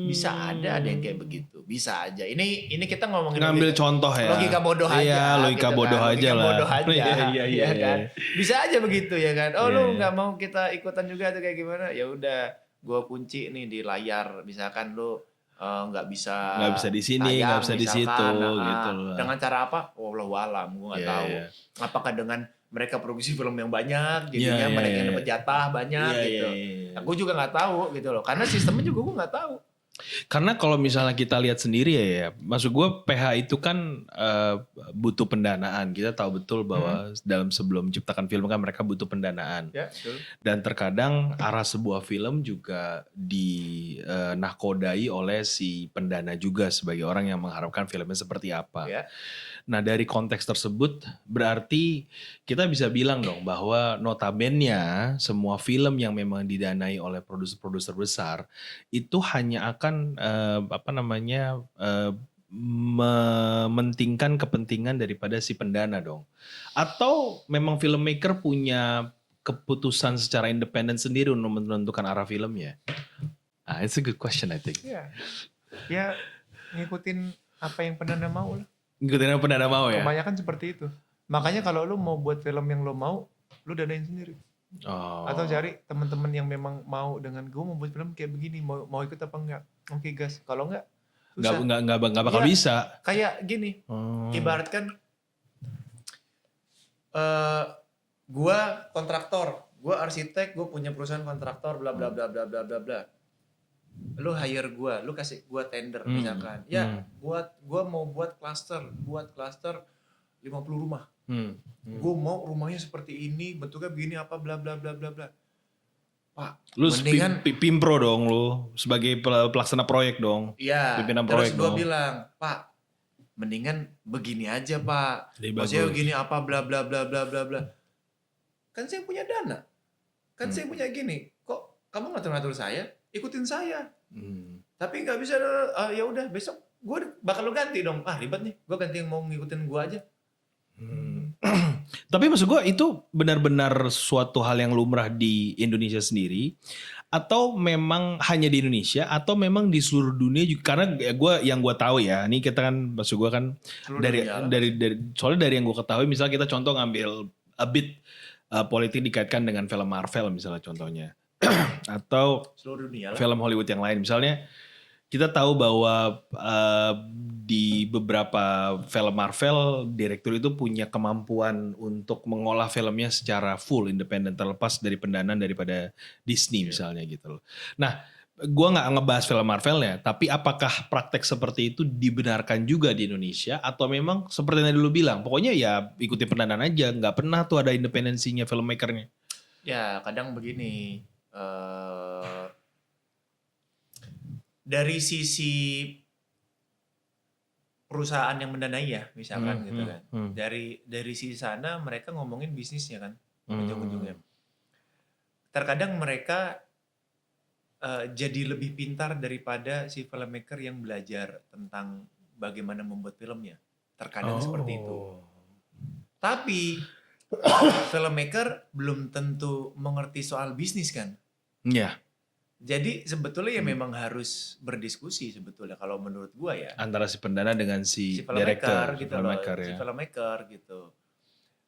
Bisa ada yang kayak begitu, bisa aja. Ini kita ngomongin ngambil contoh ya. logika bodoh aja. Iya, logika gitu bodoh kan. aja Logika lah. bodoh aja. Iya, kan? Bisa aja begitu ya kan. Oh, Iya, lu iya. nggak mau kita ikutan juga atau kayak gimana? Ya udah, gua kunci nih di layar. Misalkan lu nggak bisa di sini, nggak bisa di situ gitu loh. Dengan cara apa? Wallahu alam, gua nggak Iya, tahu. iya. Apakah dengan mereka produksi film yang banyak, jadinya Iya, mereka iya, yang iya. dapat jatah banyak Iya, gitu. iya. Nah, gua juga nggak tahu gitu loh. Karena sistemnya juga gua nggak tahu. Karena kalau misalnya kita lihat sendiri ya, maksud gue PH itu kan butuh pendanaan. Kita tahu betul bahwa sebelum menciptakan film kan mereka butuh pendanaan. Ya, betul. Dan terkadang arah sebuah film juga dinahkodai oleh si pendana juga sebagai orang yang mengharapkan filmnya seperti apa. Ya. Nah dari konteks tersebut berarti kita bisa bilang dong bahwa notabene semua film yang memang didanai oleh produser-produser besar itu hanya akan mementingkan kepentingan daripada si pendana dong. Atau memang filmmaker punya keputusan secara independen sendiri untuk menentukan arah filmnya? It's a good question I think. Iya. Ya ngikutin apa yang pendana mau lah. Ngikutin apa pendana mau ya? Kebanyakan seperti itu. Makanya kalau lu mau buat film yang lu mau, lu danain sendiri. Oh. Atau cari teman-teman yang memang mau dengan gue mau buat film kayak begini, mau ikut apa enggak? Oke gas. Kalau enggak, susah. Nggak bakal Iya. bisa. Kayak gini, ibaratkan gue kontraktor, gue arsitek, gue punya perusahaan kontraktor, bla bla bla bla bla bla bla. Lu hire gue, lu kasih gue tender misalkan. Ya, gue mau buat cluster 50 rumah. Gue mau rumahnya seperti ini, bentuknya begini apa bla bla bla bla bla. Pak, Lu mendingan pimpro dong lu sebagai pelaksana proyek dong. iya, pimpinan terus proyek gue dong. bilang, Pak, mendingan begini aja Pak. Lebih Maksudnya bagus. begini apa bla bla bla bla bla bla. Kan saya punya dana. Kan saya punya gini. Kok kamu ngatur-ngatur saya? ikutin saya. Hmm. Tapi nggak bisa, ya udah besok gue bakal lu ganti dong. Ah ribet nih, gue ganti yang mau ngikutin gue aja. Tapi maksud gue itu benar-benar suatu hal yang lumrah di Indonesia sendiri, atau memang hanya di Indonesia, atau memang di seluruh dunia juga? Karena yang gue tahu ya, ini kita kan maksud gue kan Seluruh dari dunia lah. soalnya dari yang gue ketahui, misalnya kita contoh ngambil a bit politik dikaitkan dengan film Marvel misalnya contohnya, atau Seluruh dunia lah. film Hollywood yang lain misalnya. Kita tahu bahwa di beberapa film Marvel, direktur itu punya kemampuan untuk mengolah filmnya secara full independen, terlepas dari pendanaan daripada Disney misalnya gitu loh. Nah, gue nggak ngebahas film Marvelnya, tapi apakah praktek seperti itu dibenarkan juga di Indonesia, atau memang seperti yang tadi lu bilang, pokoknya ya ikuti pendanaan aja, nggak pernah tuh ada independensinya filmmakernya. Ya kadang begini, dari sisi perusahaan yang mendanai ya misalkan gitu kan. Dari sisi sana mereka ngomongin bisnisnya kan ujung-ujungnya. Terkadang mereka jadi lebih pintar daripada si filmmaker yang belajar tentang bagaimana membuat filmnya. Terkadang seperti itu. Tapi filmmaker belum tentu mengerti soal bisnis kan. Iya. Jadi sebetulnya ya memang harus berdiskusi sebetulnya kalau menurut gua ya. Antara si pendana dengan si filmmaker director, gitu filmmaker loh, ya. si filmmaker gitu.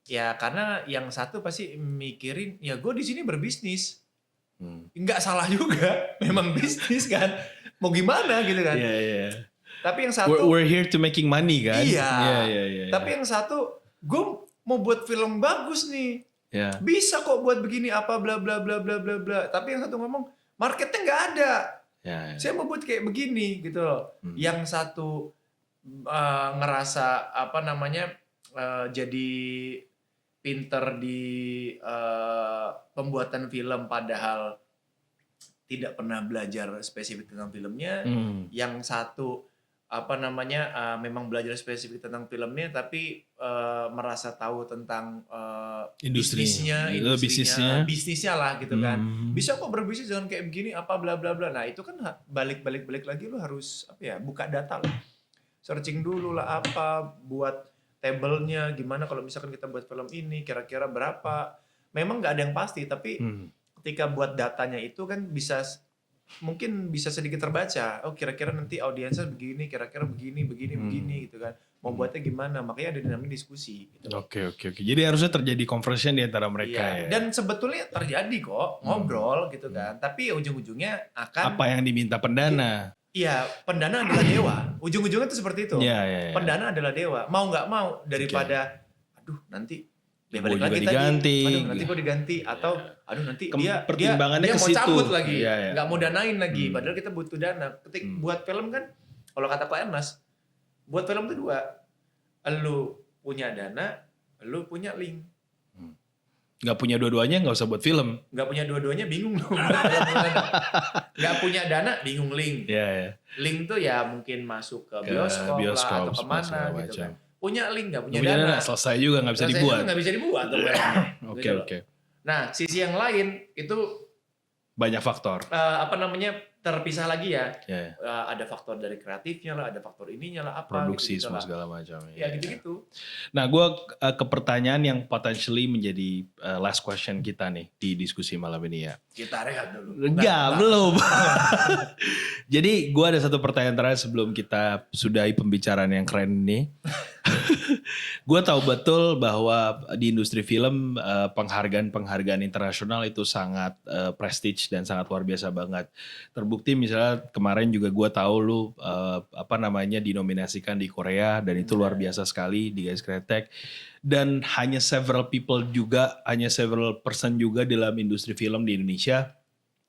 Ya karena yang satu pasti mikirin ya gue di sini berbisnis. Nggak salah juga, memang bisnis kan. Mau gimana gitu kan. Iya, iya. Tapi yang satu We're here to making money kan. iya. Iya. Tapi yang satu gue mau buat film bagus nih. Iya. Bisa kok buat begini apa bla bla bla bla bla bla. Tapi yang satu ngomong marketnya nggak ada. Ya. Saya mau buat kayak begini gitu loh. Yang satu ngerasa apa namanya jadi pinter di pembuatan film padahal tidak pernah belajar spesifik tentang filmnya. Yang satu apa namanya memang belajar spesifik tentang filmnya tapi merasa tahu tentang Industrinya, bisnisnya lah gitu kan. Bisa kok berbisnis dengan kayak begini apa bla bla bla. Nah, itu kan balik lagi lu harus apa ya, buka data lah. Searching dulu lah apa buat table-nya gimana kalau misalkan kita buat film ini kira-kira berapa. Memang nggak ada yang pasti tapi ketika buat datanya itu kan mungkin bisa sedikit terbaca. Oh kira-kira nanti audiensnya begini, kira-kira begini gitu kan. Mau buatnya gimana? Makanya ada dinamik diskusi. Gitu. Oke. Jadi harusnya terjadi conversion di antara mereka ya. Dan sebetulnya terjadi kok ngobrol gitu kan. Tapi ujung-ujungnya akan apa yang diminta pendana? Iya, pendana adalah dewa. Ujung-ujungnya itu seperti itu. Iya. Pendana adalah dewa. Mau nggak mau daripada, aduh nanti dia balik lagi diganti. tadi. Aduh nanti gue diganti atau aduh nanti dia pertimbangannya mau ke situ. cabut lagi, Iya. nggak mau danain lagi. Padahal kita butuh dana. Buat film kan, kalau kata Pak Ernest, buat film itu dua. Lu punya dana, lu punya link. Nggak punya dua-duanya nggak usah buat film. Nggak punya dua-duanya bingung dong. Nggak punya dana bingung link. Iya. Link tuh ya mungkin masuk ke bioskop lah atau kemana gitu kan. Punya link nggak punya dana. Selesai juga nggak bisa dibuat. Nggak bisa dibuat. Oke. Nah sisi yang lain itu banyak faktor. Terpisah lagi ya. Yeah. Ada faktor dari kreatifnya lah, ada faktor ininya lah apa. Produksi gitu semua segala macam. Ya gitu-gitu. Nah gue ke pertanyaan yang potentially menjadi last question kita nih di diskusi malam ini ya. Kita rehat dulu. Enggak, belum. Jadi gue ada satu pertanyaan terakhir sebelum kita sudahi pembicaraan yang keren ini. Gue tahu betul bahwa di industri film penghargaan internasional itu sangat prestige dan sangat luar biasa banget. Terbukti misalnya kemarin juga gue tahu lu dinominasikan di Korea dan itu luar biasa sekali di Guys Kretek. Dan hanya several person juga dalam industri film di Indonesia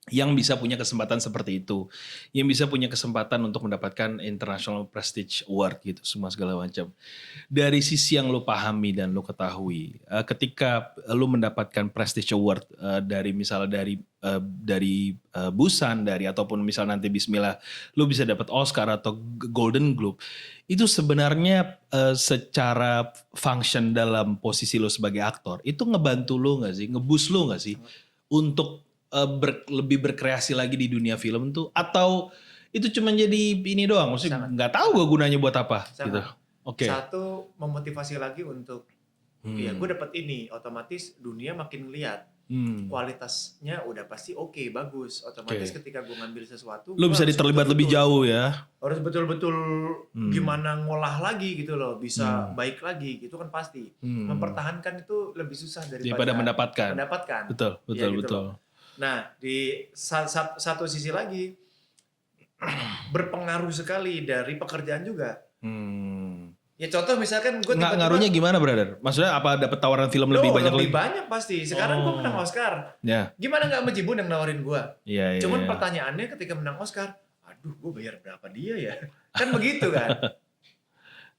yang bisa punya kesempatan seperti itu, yang bisa punya kesempatan untuk mendapatkan International Prestige Award gitu, semua segala macam. Dari sisi yang lu pahami dan lu ketahui, ketika lu mendapatkan Prestige Award dari Busan, ataupun misal nanti Bismillah, lu bisa dapat Oscar atau Golden Globe, itu sebenarnya secara function dalam posisi lu sebagai aktor, itu ngebantu lu nggak sih, ngeboost lu nggak sih untuk lebih berkreasi lagi di dunia film tuh, atau itu cuma jadi ini doang, maksudnya nggak tahu gue gunanya buat apa gitu. Oke. Satu, memotivasi lagi untuk ya gue dapat ini, otomatis dunia makin ngeliat kualitasnya udah pasti oke, bagus. Otomatis ketika gue ngambil sesuatu, lu bisa diterlibat lebih jauh ya. Harus betul-betul gimana ngolah lagi gitu loh, bisa baik lagi gitu kan pasti. Mempertahankan itu lebih susah daripada mendapatkan. Betul, ya, gitu betul. Loh. Nah, di satu sisi lagi berpengaruh sekali dari pekerjaan juga. Ya contoh misalkan gue tiba-tiba ngaruhnya gimana, brother? Maksudnya apa dapat tawaran film lebih banyak lagi? Lebih banyak pasti. Sekarang gue menang Oscar. Ya. Gimana nggak Mejibun yang nawarin gue? Iya. Cuman pertanyaannya ketika menang Oscar, aduh gue bayar berapa dia ya? Kan begitu kan?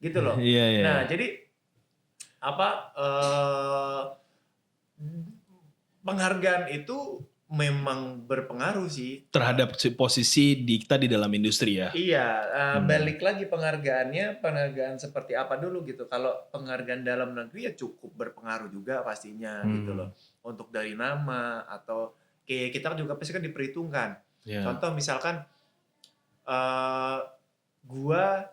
Gitu loh. Iya. Nah jadi penghargaan itu memang berpengaruh sih terhadap posisi kita di dalam industri ya. Iya, balik lagi penghargaan seperti apa dulu gitu. Kalau penghargaan dalam negeri ya cukup berpengaruh juga pastinya gitu loh. Untuk dari nama atau kayak kita juga pasti kan diperhitungkan. Contoh misalkan gua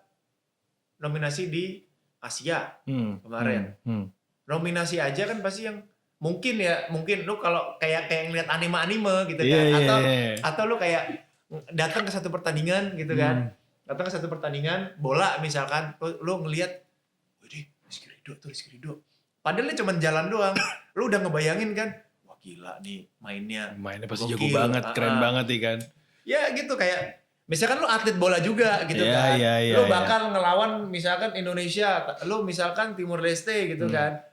nominasi di Asia kemarin. Nominasi aja kan pasti yang mungkin lu kalau kayak ngeliat anime gitu kan, atau lu kayak datang ke satu pertandingan gitu kan, datang ke satu pertandingan bola misalkan, lu ngelihat, waduh Rizky Ridho, padahal dia cuma jalan doang, lu udah ngebayangin kan, wah gila nih mainnya pasti jago banget, keren banget nih kan, ya gitu kayak misalkan lu atlet bola juga gitu kan, lu bakal ngelawan misalkan Indonesia, lu misalkan Timur Leste gitu kan,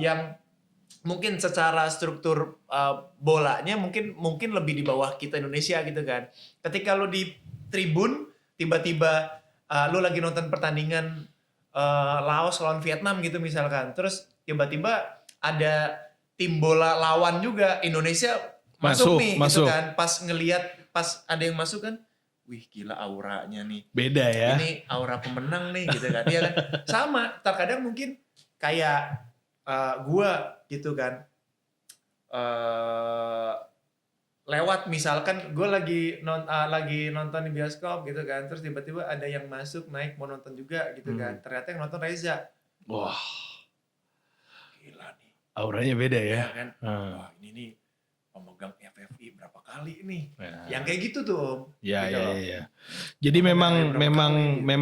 yang mungkin secara struktur bolanya mungkin lebih di bawah kita Indonesia gitu kan. Ketika lu di tribun tiba-tiba lu lagi nonton pertandingan Laos lawan Vietnam gitu misalkan. Terus tiba-tiba ada tim bola lawan juga Indonesia masuk nih gitu kan. Pas ada yang masuk kan, wih gila auranya nih. Beda ya. Ini aura pemenang nih gitu kan. Iya kan? Sama, terkadang mungkin kayak gua gitu kan lewat misalkan gue lagi nonton di bioskop gitu kan, terus tiba-tiba ada yang masuk naik mau nonton juga gitu kan, ternyata yang nonton Reza. Wah gila nih, auranya beda ya kan. Wah ini nih pemegang FFI berapa kali nih, yang kayak gitu tuh Om. Ya. Jadi memang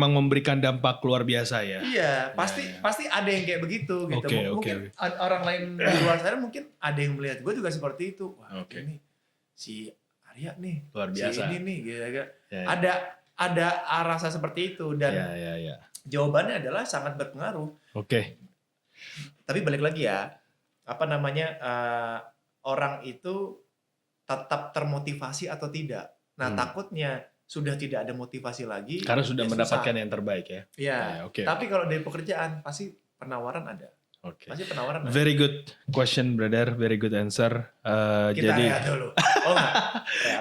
memberikan dampak luar biasa ya. Iya, pasti ada yang kayak begitu gitu. Mungkin orang lain di luar sana mungkin ada yang melihat gue juga seperti itu. Wah, ini si Arya nih, luar biasa. Si ini nih gitu. Ada rasa seperti itu dan jawabannya adalah sangat berpengaruh. Tapi balik lagi ya, orang itu tetap termotivasi atau tidak. Nah, takutnya sudah tidak ada motivasi lagi. Karena sudah mendapatkan yang terbaik ya. Iya. Tapi kalau dari pekerjaan pasti penawaran ada. Pasti penawaran ada. Very good question, brother. Very good answer. Kita jadi rehat dulu.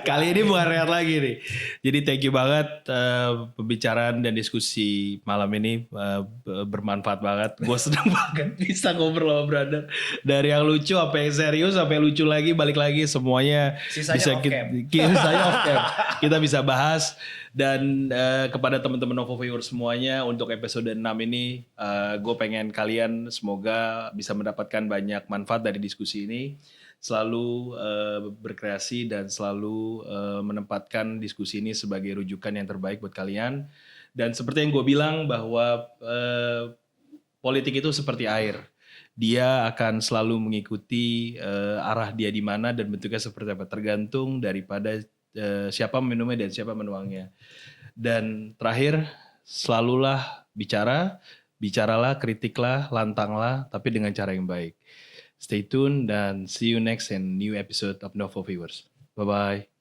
kali ini bukan rehat lagi nih. Jadi thank you banget pembicaraan dan diskusi malam ini bermanfaat banget. Gue senang banget bisa ngobrol sama brother. Dari yang lucu sampai yang serius sampai lucu lagi balik lagi semuanya sisanya off cam. Kita bisa bahas dan kepada teman-teman Novo Viewers semuanya untuk episode 6 ini gue pengen kalian semoga bisa mendapatkan banyak manfaat dari diskusi ini. Selalu berkreasi dan selalu menempatkan diskusi ini sebagai rujukan yang terbaik buat kalian. Dan seperti yang gue bilang bahwa politik itu seperti air. Dia akan selalu mengikuti arah dia di mana dan bentuknya seperti apa. Tergantung daripada siapa meminumnya dan siapa menuangnya. Dan terakhir, selalulah bicaralah, kritiklah, lantanglah, tapi dengan cara yang baik. Stay tuned dan see you next and new episode of Novo Viewers. Bye-bye.